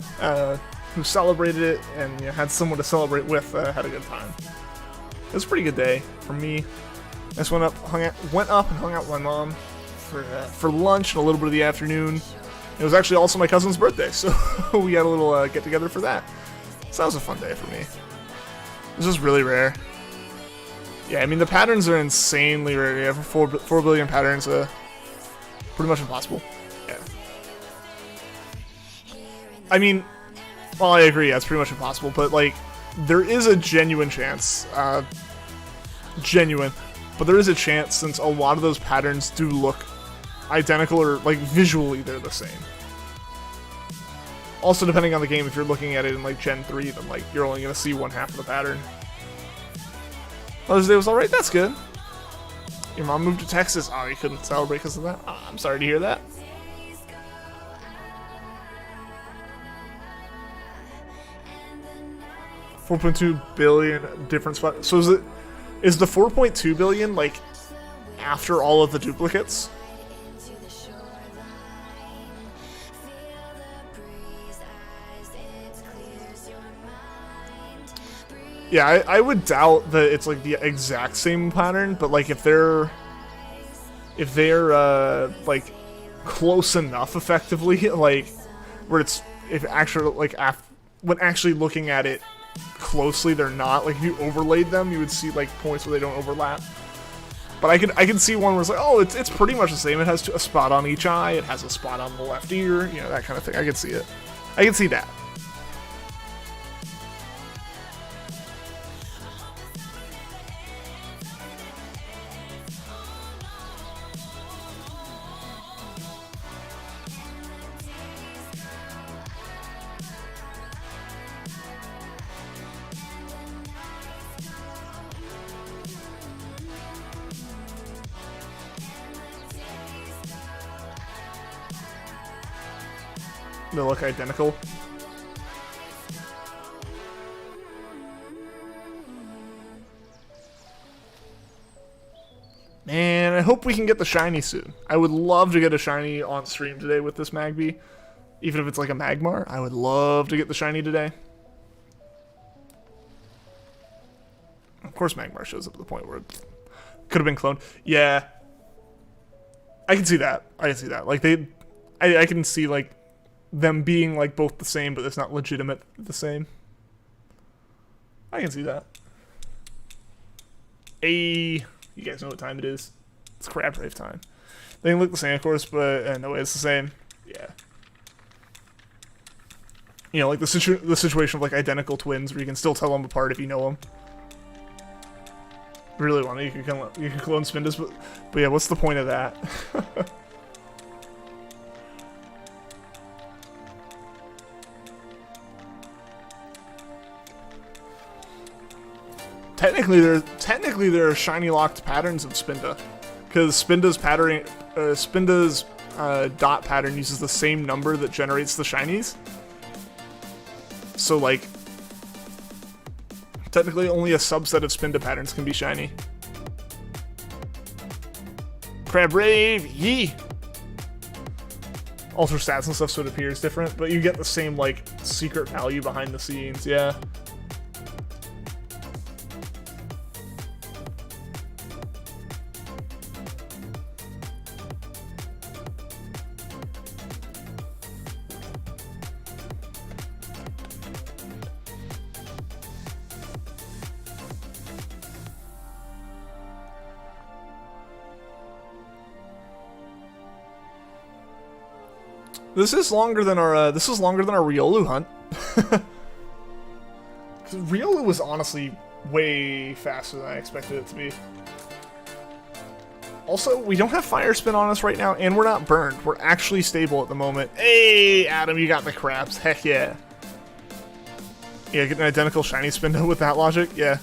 S1: who celebrated it and had someone to celebrate with had a good time. It was a pretty good day for me. I just went up and hung out with my mom for lunch and a little bit of the afternoon. It was actually also my cousin's birthday, so we had a little get-together for that. So that was a fun day for me. It was just really rare. Yeah, I mean, the patterns are insanely rare. Yeah, for 4 billion patterns, pretty much impossible. Yeah. I mean, well, I agree, yeah, it's pretty much impossible, but, like, there is a genuine chance. But there is a chance, since a lot of those patterns do look identical, or, like, visually they're the same. Also, depending on the game, if you're looking at it in, like, Gen 3, then, like, you're only going to see one half of the pattern. Mother's Day was alright, that's good. Your mom moved to Texas. Oh, you couldn't celebrate because of that? Oh, I'm sorry to hear that. $4.2 billion different spots. So is the 4.2 billion, like, after all of the duplicates? Yeah, I would doubt that it's like the exact same pattern, but like if they're like close enough, effectively, like where it's when actually looking at it closely, they're not. Like if you overlaid them, you would see like points where they don't overlap. But I can see one where it's like, oh, it's pretty much the same. It has a spot on each eye. It has a spot on the left ear. You know, that kind of thing. I can see it. I can see that. They look identical. Man, I hope we can get the shiny soon. I would love to get a shiny on stream today with this Magby. Even if it's like a Magmar, I would love to get the shiny today. Of course Magmar shows up at the point where it could have been cloned. Yeah. I can see that. I can see that. Like, I can see, like, them being, like, both the same, but it's not legitimate the same. I can see that. Hey, you guys know what time it is. It's crab rave time. They can look the same, of course, but no way it's the same. Yeah. You know, like the situation of, like, identical twins where you can still tell them apart if you know them. Really want it, you can clone Spindas, but yeah, what's the point of that? Technically there are shiny locked patterns of Spinda, because Spinda's dot pattern uses the same number that generates the shinies. So like, technically only a subset of Spinda patterns can be shiny. Crab Rave, yee! Alter stats and stuff so it appears different, but you get the same like secret value behind the scenes, yeah. This is longer than our Riolu hunt. Riolu was honestly way faster than I expected it to be. Also, we don't have Fire Spin on us right now, and we're not burned. We're actually stable at the moment. Hey, Adam, you got the crabs. Heck yeah. Yeah, get an identical shiny Spinda with that logic? Yeah.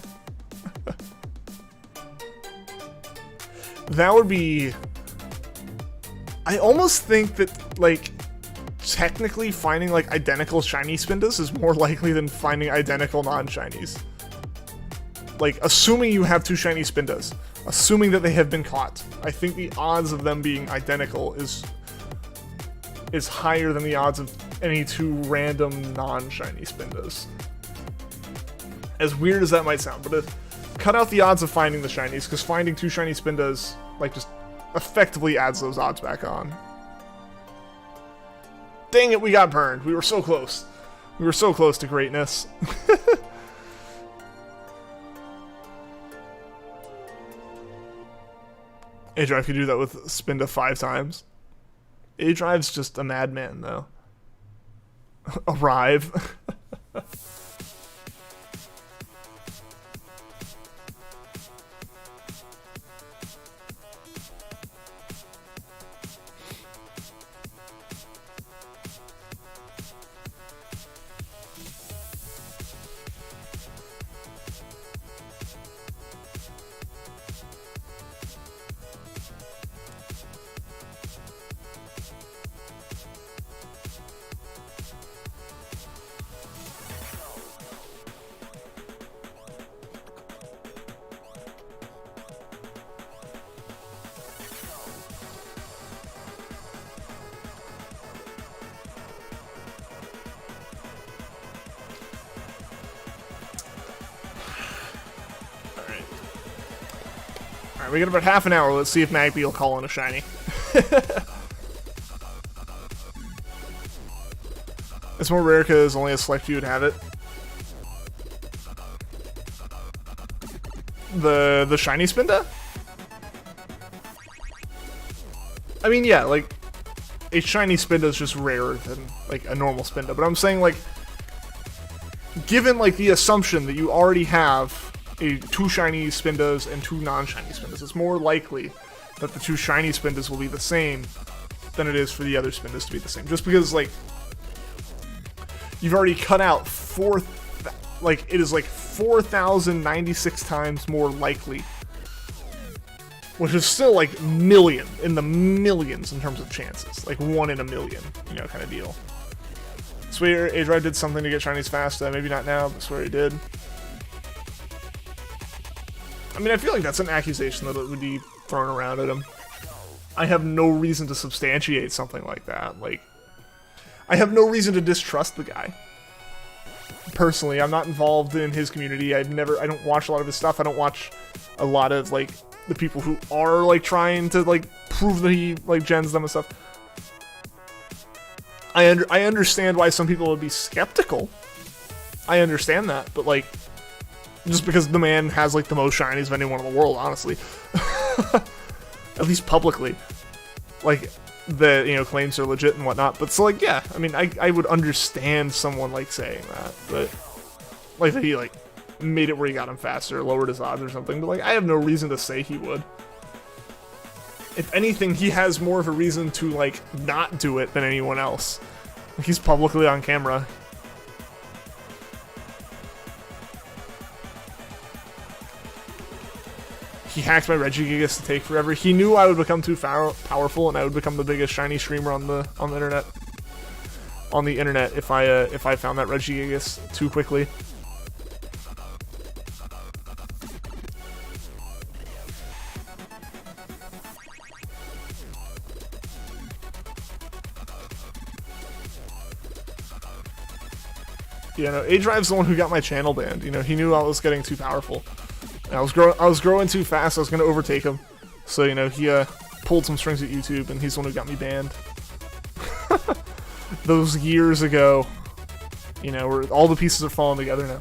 S1: That would be... I almost think that, like... technically finding like identical shiny Spindas is more likely than finding identical non-shinies. Like, assuming you have two shiny Spindas, assuming that they have been caught, I think the odds of them being identical is higher than the odds of any two random non-shiny Spindas. As weird as that might sound, but cut out the odds of finding the shinies, because finding two shiny Spindas, like, just effectively adds those odds back on. Dang it, we got burned. We were so close. We were so close to greatness. A-Drive could do that with Spinda 5 times. A-Drive's just a madman, though. Arrive. Alright, we got about half an hour. Let's see if Magby will call in a shiny. It's more rare because only a select few would have it. The shiny Spinda? I mean, yeah, like, a shiny Spinda is just rarer than, like, a normal Spinda. But I'm saying, like, given, like, the assumption that you already have two shiny Spindas and two non-shiny Spindas, it's more likely that the two shiny Spindas will be the same than it is for the other Spindas to be the same. Just because, like, you've already cut out it is like 4,096 times more likely. Which is still, like, in the millions in terms of chances. Like, 1 in a million, you know, kind of deal. Swear, A-Drive did something to get shinies fast, maybe not now, but swear he did. I mean, I feel like that's an accusation that would be thrown around at him. I have no reason to substantiate something like that. Like, I have no reason to distrust the guy. Personally, I'm not involved in his community. I don't watch a lot of his stuff. I don't watch a lot of, like, the people who are, like, trying to, like, prove that he, like, gens them and stuff. I understand why some people would be skeptical. I understand that, but, like, just because the man has, like, the most shinies of anyone in the world, honestly. At least publicly. Like, the, you know, claims are legit and whatnot. But so, like, yeah, I mean, I would understand someone, like, saying that. But, like, that he, like, made it where he got him faster, lowered his odds or something. But, like, I have no reason to say he would. If anything, he has more of a reason to, like, not do it than anyone else. Like, he's publicly on camera. He hacked my Regigigas to take forever. He knew I would become too powerful and I would become the biggest shiny streamer on the internet. On the internet, if I found that Regigigas too quickly. Yeah, no, A-Drive's the one who got my channel banned. You know, he knew I was getting too powerful. I was growing too fast. I was gonna overtake him, so you know he pulled some strings at YouTube, and he's the one who got me banned. Those years ago, you know, where all the pieces are falling together now.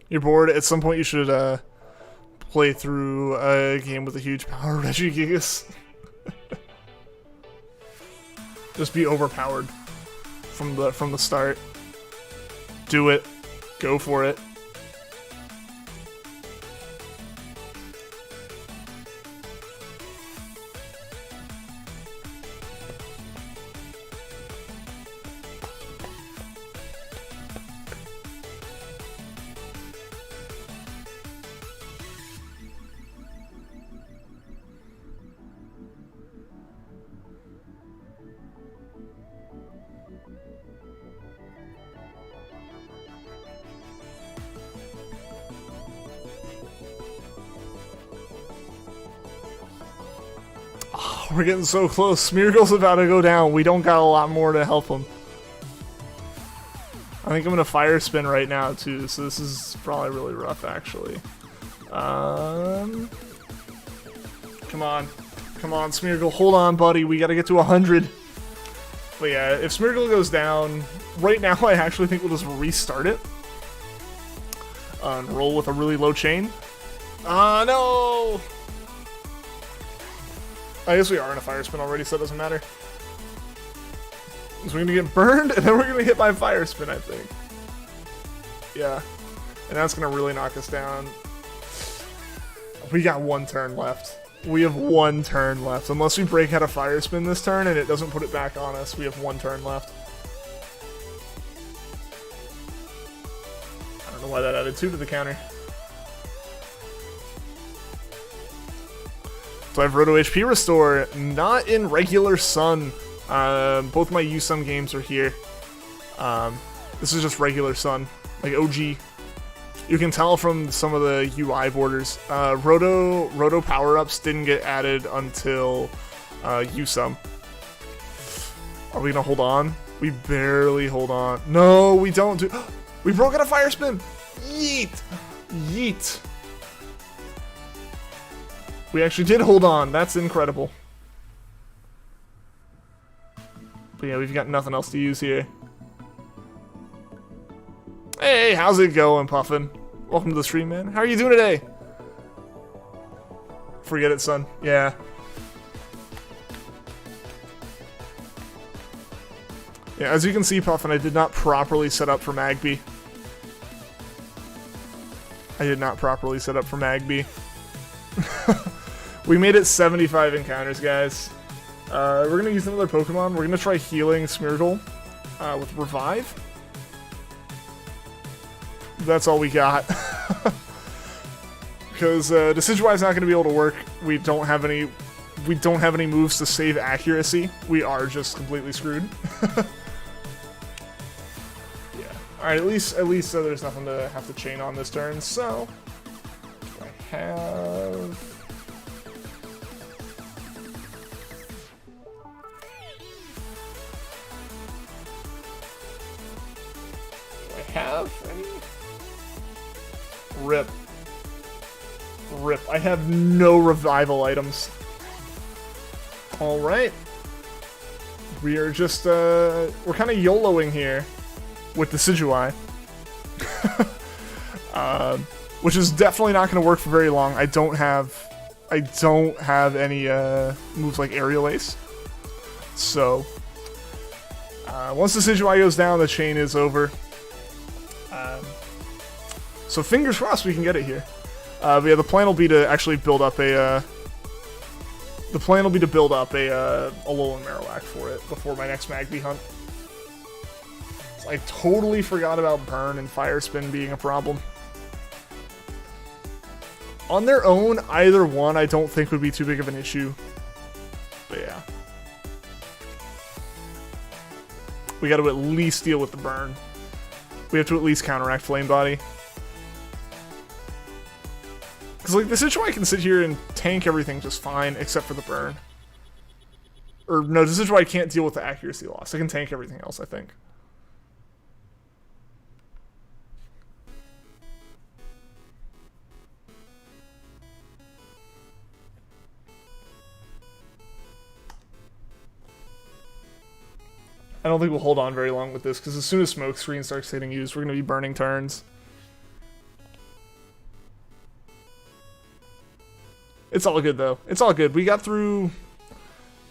S1: You're bored? At some point you should play through a game with a huge power Regigigas. Just be overpowered from the start. Do it. Go for it. We're getting so close. Smeargle's about to go down. We don't got a lot more to help him. I think I'm gonna fire spin right now too, so this is probably really rough actually. Come on. Come on, Smeargle. Hold on, buddy. We gotta get to 100. But yeah, if Smeargle goes down, right now I actually think we'll just restart it. And roll with a really low chain. No! I guess we are in a fire spin already, so it doesn't matter. So we're gonna get burned, and then we're gonna hit my fire spin, I think. Yeah. And that's gonna really knock us down. We got one turn left. We have one turn left. Unless we break out a fire spin this turn and it doesn't put it back on us, we have one turn left. I don't know why that added 2 to the counter. So I have Roto HP Restore, not in regular Sun. Both my USUN games are here. This is just regular Sun, like OG. You can tell from some of the UI borders. Roto power-ups didn't get added until USUN. Are we gonna hold on? We barely hold on. No, we don't do. We broke out a fire spin. Yeet, yeet. We actually did hold on. That's incredible. But yeah, we've got nothing else to use here. Hey, how's it going, Puffin? Welcome to the stream, man. How are you doing today? Forget it, son. Yeah. Yeah, as you can see, Puffin, I did not properly set up for Magby. I did not properly set up for Magby. We made it 75 encounters, guys. We're going to use another Pokemon. We're going to try healing Smeargle with Revive. That's all we got. Because Decidueye's not going to be able to work. We don't have any moves to save accuracy. We are just completely screwed. Yeah. Alright, at least there's nothing to have to chain on this turn, so do I have... any? Rip. I have no revival items. Alright. We are just, we're kind of YOLOing here with the Decidueye. Which is definitely not going to work for very long. I don't have any moves like Aerial Ace. So, once the Decidueye goes down, the chain is over. So fingers crossed we can get it here. But yeah, the plan will be to actually build up a... the plan will be to build up a Alolan Marowak for it before my next Magby hunt. So I totally forgot about Burn and Fire Spin being a problem. On their own, either one I don't think would be too big of an issue. But yeah. We got to at least deal with the Burn. We have to at least counteract Flame Body. Because, like, the Decidueye can sit here and tank everything just fine, except for the Burn. Or, no, the Decidueye can't deal with the accuracy loss. It can tank everything else, I think. I don't think we'll hold on very long with this, because as soon as Smokescreen starts getting used, we're going to be burning turns. It's all good, though. It's all good. We got through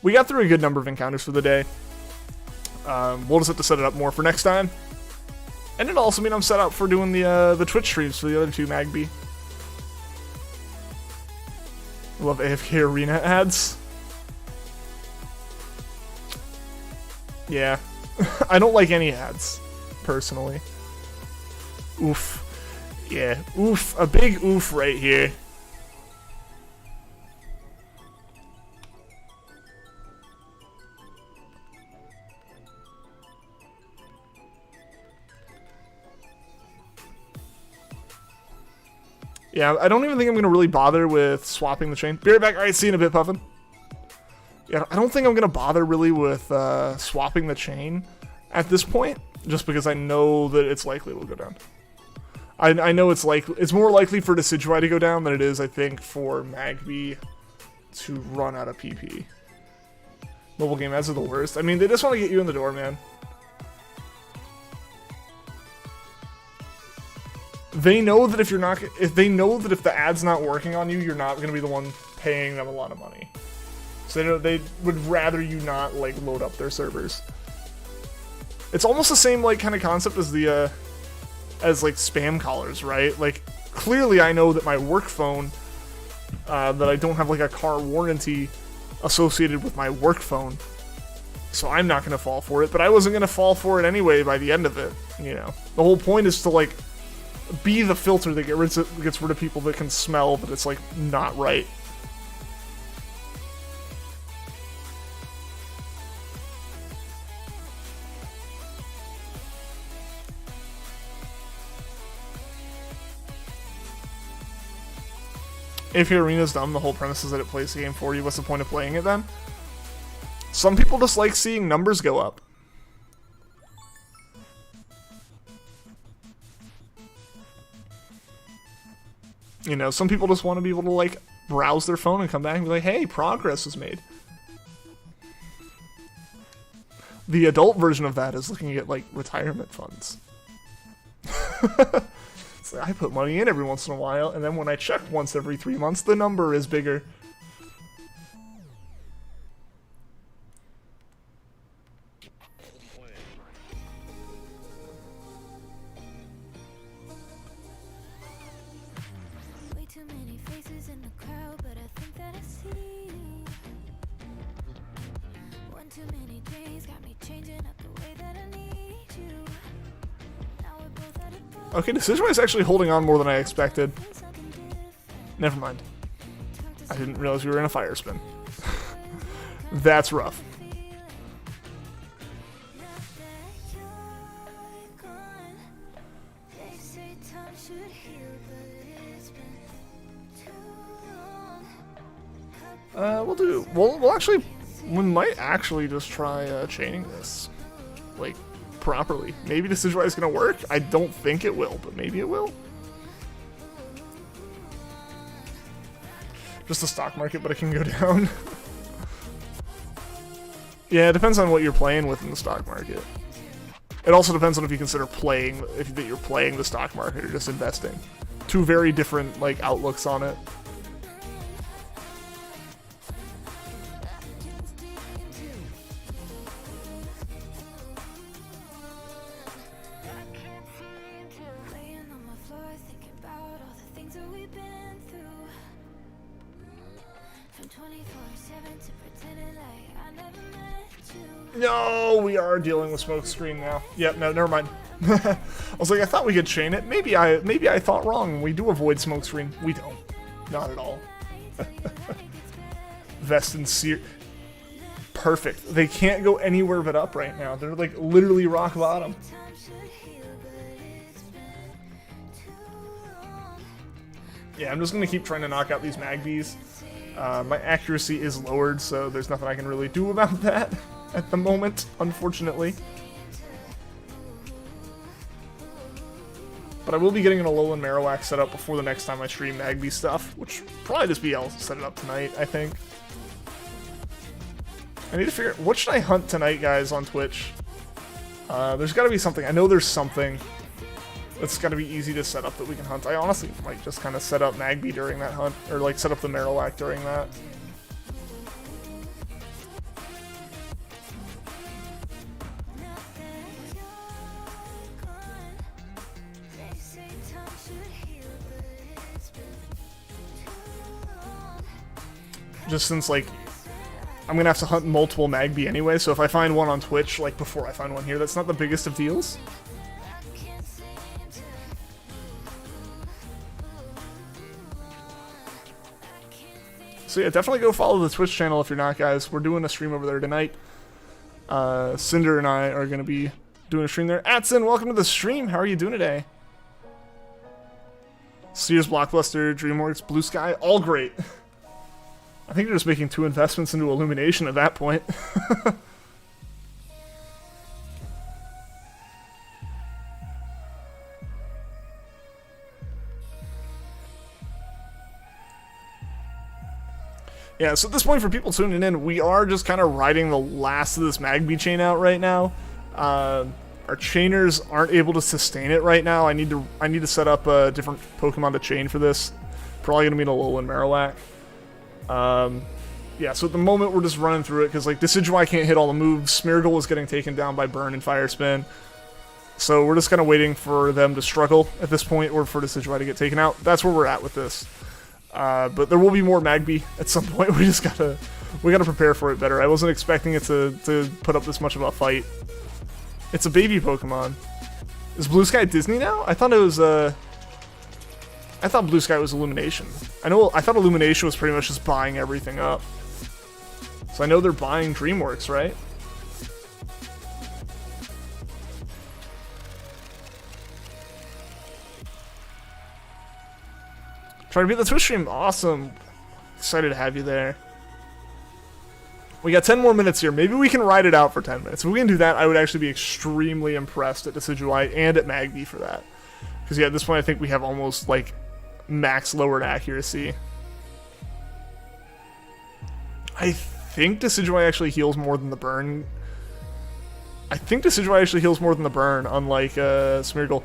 S1: a good number of encounters for the day. We'll just have to set it up more for next time. And it'll also mean I'm set up for doing the Twitch streams for the other two Magby. I love AFK Arena ads. Yeah. I don't like any ads, personally. Oof. Yeah, oof. A big oof right here. Yeah, I don't even think I'm going to really bother with swapping the chain. Be right back. Alright, see you in a bit, Puffin. Yeah, I don't think I'm going to bother really with swapping the chain at this point, just because I know that it's likely it will go down. I know it's more likely for Decidueye to go down than it is, I think, for Magby to run out of PP. Mobile game ads are the worst. I mean, they just want to get you in the door, man. They know that if the ad's not working on you, you're not going to be the one paying them a lot of money. So they would rather you not, like, load up their servers. It's almost the same, like, kind of concept as the, as, like, spam callers, right? Like, clearly I know that my work phone, that I don't have, like, a car warranty associated with my work phone. So I'm not going to fall for it, but I wasn't going to fall for it anyway by the end of it, you know? The whole point is to, like, be the filter that gets rid of people that can smell that it's, like, not right. If your arena's dumb, the whole premise is that it plays the game for you. What's the point of playing it then? Some people just like seeing numbers go up. You know, some people just want to be able to, like, browse their phone and come back and be like, hey, progress was made. The adult version of that is looking at, like, retirement funds. So I put money in every once in a while, and then when I check once every 3 months, the number is bigger. Okay, Decidueye is actually holding on more than I expected. Never mind. I didn't realize we were in a fire spin. That's rough. We might actually just try chaining this, like, properly. Maybe Decidueye is gonna work. I don't think it will, but maybe it will. Just the stock market, but it can go down. Yeah, it depends on what you're playing with in the stock market. It also depends on if you consider playing, that you're playing the stock market or just investing. Two very different, like, outlooks on it. No, we are dealing with smokescreen now. Yep, no, never mind. I was like, I thought we could chain it. Maybe I thought wrong. We do avoid smokescreen. We don't. Not at all. Vest and Sear. Perfect. They can't go anywhere but up right now. They're like literally rock bottom. Yeah, I'm just going to keep trying to knock out these Magbys. My accuracy is lowered, so there's nothing I can really do about that at the moment, unfortunately. But I will be getting an Alolan Marowak set up before the next time I stream Magby stuff, which probably just be I'll set it up tonight, I think. I need to figure out, what should I hunt tonight, guys, on Twitch? There's got to be something. I know there's something that's got to be easy to set up that we can hunt. I honestly might just kind of set up Magby during that hunt, or like set up the Marowak during that. Just since, like, I'm gonna have to hunt multiple Magby anyway, so if I find one on Twitch, like, before I find one here, that's not the biggest of deals. So yeah, definitely go follow the Twitch channel if you're not, guys. We're doing a stream over there tonight. Cinder and I are gonna be doing a stream there. Atson, welcome to the stream. How are you doing today? Sears, Blockbuster, DreamWorks, Blue Sky, all great. I think you're just making 2 investments into Illumination at that point. Yeah, so at this point, for people tuning in, we are just kind of riding the last of this Magby chain out right now. Our chainers aren't able to sustain it right now. I need to set up a different Pokemon to chain for this. Probably gonna be an Alolan Marowak. Yeah, so at the moment we're just running through it because, like, Decidueye can't hit all the moves. Smeargle is getting taken down by Burn and Fire Spin. So we're just kind of waiting for them to struggle at this point, or for Decidueye to get taken out. That's where we're at with this. But there will be more Magby at some point. We gotta prepare for it better. I wasn't expecting it to put up this much of a fight. It's a baby Pokemon. Is Blue Sky Disney now? I thought it was I thought Blue Sky was Illumination. I thought Illumination was pretty much just buying everything up. So I know they're buying DreamWorks, right? Trying to beat the Twitch stream. Awesome. Excited to have you there. We got 10 more minutes here. Maybe we can ride it out for 10 minutes. If we can do that, I would actually be extremely impressed at Decidueye and at Magby for that. Because, yeah, at this point, I think we have almost, like, max lowered accuracy. I think Decidueye actually heals more than the burn. Unlike Smeargle.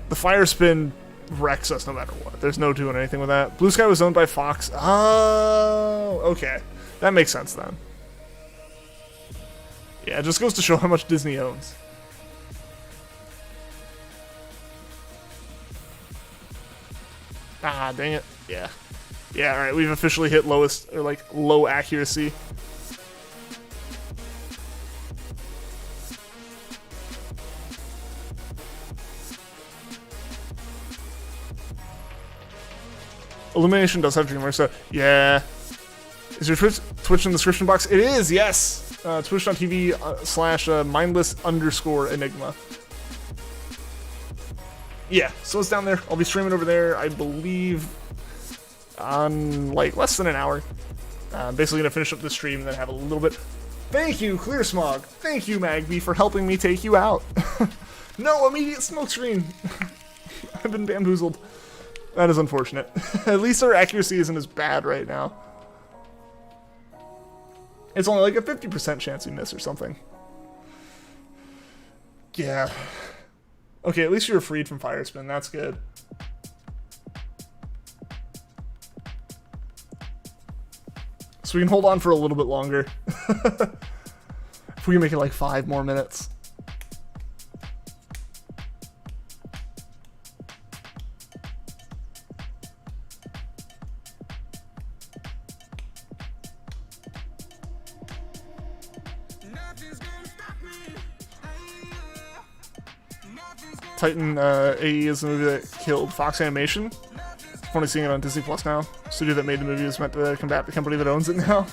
S1: The fire spin wrecks us no matter what. There's no doing anything with that. Blue Sky was owned by Fox. Oh, okay. That makes sense then. Yeah, it just goes to show how much Disney owns. Ah, dang it. Yeah. Yeah, alright, we've officially hit lowest, or like, low accuracy. Illumination does have DreamWorks, so yeah. Is your Twitch in the description box? It is, yes! Twitch.tv / mindless_enigma. Yeah, so it's down there. I'll be streaming over there, I believe, on like less than an hour. Basically gonna finish up the stream and then have a little bit. Thank you, Clear Smog. Thank you, Magby, for helping me take you out. No immediate smokescreen. I've been bamboozled. That is unfortunate. At least our accuracy isn't as bad right now. It's only like a 50% chance we miss or something. Yeah. Okay, at least you're freed from fire spin. That's good. So we can hold on for a little bit longer. If we can make it like 5 more minutes. Titan AE is the movie that killed Fox Animation. Funny seeing it on Disney Plus now. Studio that made the movie is meant to combat the company that owns it now.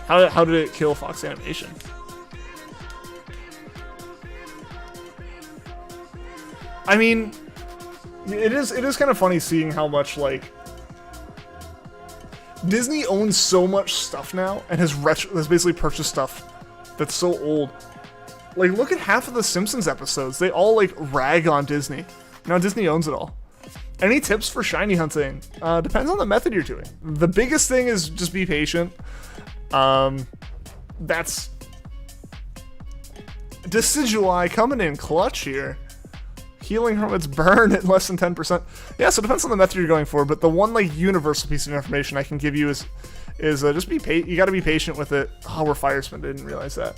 S1: How did it kill Fox Animation? I mean, it is kind of funny seeing how much like Disney owns so much stuff now and has basically purchased stuff that's so old. Like, look at half of the Simpsons episodes. They all, like, rag on Disney. Now Disney owns it all. Any tips for shiny hunting? Depends on the method you're doing. The biggest thing is just be patient. That's Decidueye coming in clutch here. Healing from its burn at less than 10%. Yeah, so it depends on the method you're going for, but the one, like, universal piece of information I can give you is just be you gotta be patient with it. Oh, we're fire spin. Didn't realize that.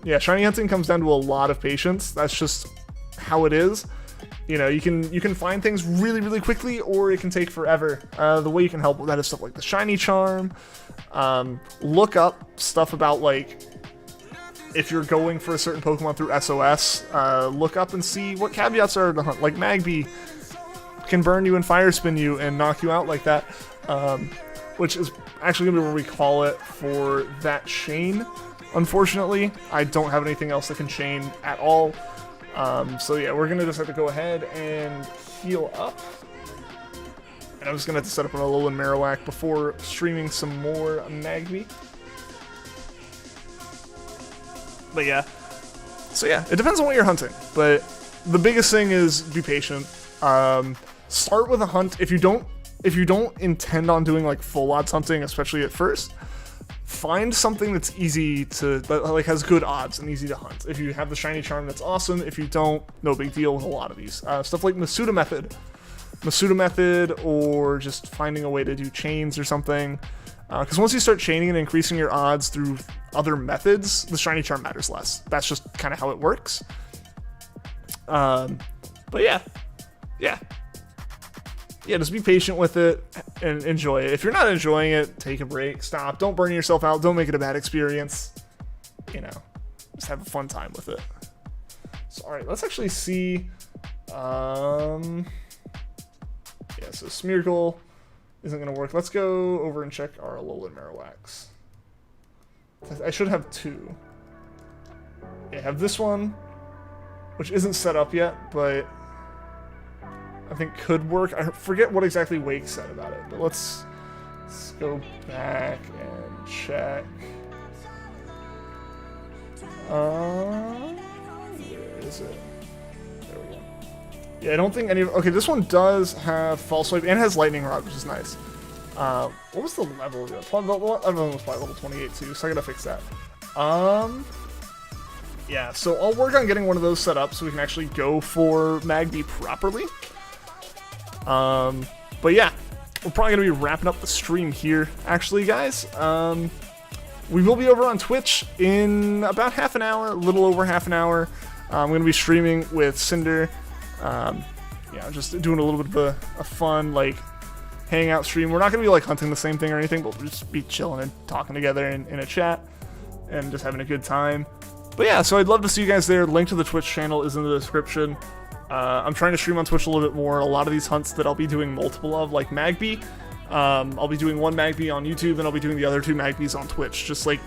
S1: Yeah, shiny hunting comes down to a lot of patience. That's just how it is. You know, you can find things really, really quickly, or it can take forever. The way you can help with that is stuff like the shiny charm. Look up stuff about, like, if you're going for a certain Pokemon through SOS, look up and see what caveats are to hunt. Like Magby can burn you and fire spin you and knock you out like that, which is actually gonna be what we call it for that chain. Unfortunately, I don't have anything else that can chain at all. So yeah, we're gonna just have to go ahead and heal up. And I'm just gonna have to set up an Alolan Marowak before streaming some more Magby. But yeah. So yeah, it depends on what you're hunting. But the biggest thing is be patient. Start with a hunt. If you don't intend on doing like full odds hunting, especially at first, find something that's easy to, that like has good odds and easy to hunt. If you have the shiny charm, that's awesome. If you don't, no big deal with a lot of these. Stuff like Masuda Method, or just finding a way to do chains or something. Because once you start chaining and increasing your odds through other methods, the shiny charm matters less. That's just kind of how it works. But yeah. Yeah, just be patient with it and enjoy it. If you're not enjoying it, take a break, stop. Don't burn yourself out. Don't make it a bad experience. You know, just have a fun time with it. So, all right, let's actually see. Yeah, so Smeargle isn't going to work. Let's go over and check our Alolan Marowaks. I should have 2. Yeah, I have this one, which isn't set up yet, but I think could work. I forget what exactly Wake said about it, but let's go back and check. Where is it? There we go. Yeah, I don't think any of... Okay, this one does have False Swipe and has Lightning Rod, which is nice. What was the level of it? Other one was probably level 28 too, so I gotta fix that. yeah, so I'll work on getting one of those set up so we can actually go for Magby properly. But yeah, we're probably going to be wrapping up the stream here, actually, guys. We will be over on Twitch in about half an hour, a little over half an hour. I'm going to be streaming with Cinder. Yeah, just doing a little bit of a fun, like, hangout stream. We're not going to be, like, hunting the same thing or anything, but we'll just be chilling and talking together in a chat and just having a good time. But yeah, so I'd love to see you guys there. Link to the Twitch channel is in the description. I'm trying to stream on Twitch a little bit more. A lot of these hunts that I'll be doing multiple of, like Magby. I'll be doing one Magby on YouTube, and I'll be doing the other 2 Magbys on Twitch. Just like,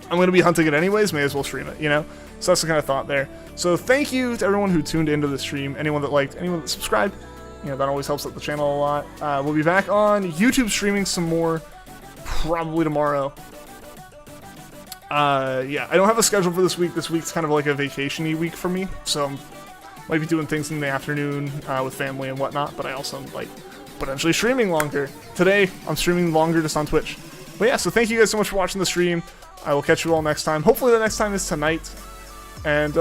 S1: I'm going to be hunting it anyways, may as well stream it, you know? So that's the kind of thought there. So thank you to everyone who tuned into the stream, anyone that liked, anyone that subscribed. You know, that always helps out the channel a lot. We'll be back on YouTube streaming some more, probably tomorrow. Yeah, I don't have a schedule for this week. This week's kind of like a vacation-y week for me, so might be doing things in the afternoon with family and whatnot, but I also am, like, potentially streaming longer. Today, I'm streaming longer just on Twitch. But yeah, so thank you guys so much for watching the stream. I will catch you all next time. Hopefully the next time is tonight. And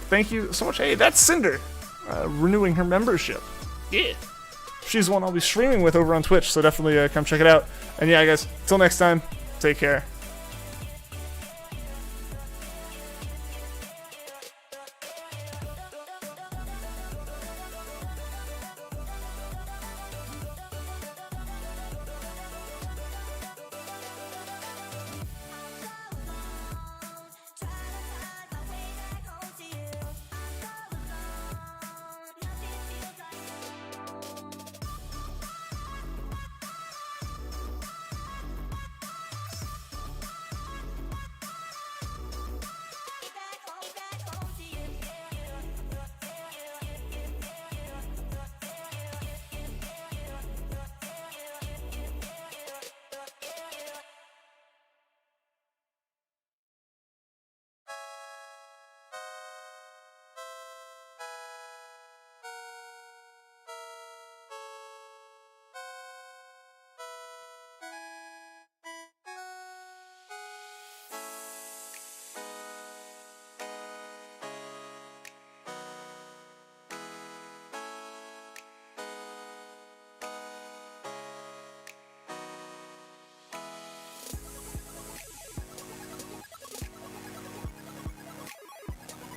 S1: thank you so much. Hey, that's Cinder, renewing her membership. Yeah. She's the one I'll be streaming with over on Twitch, so definitely come check it out. And yeah, guys, till next time, take care.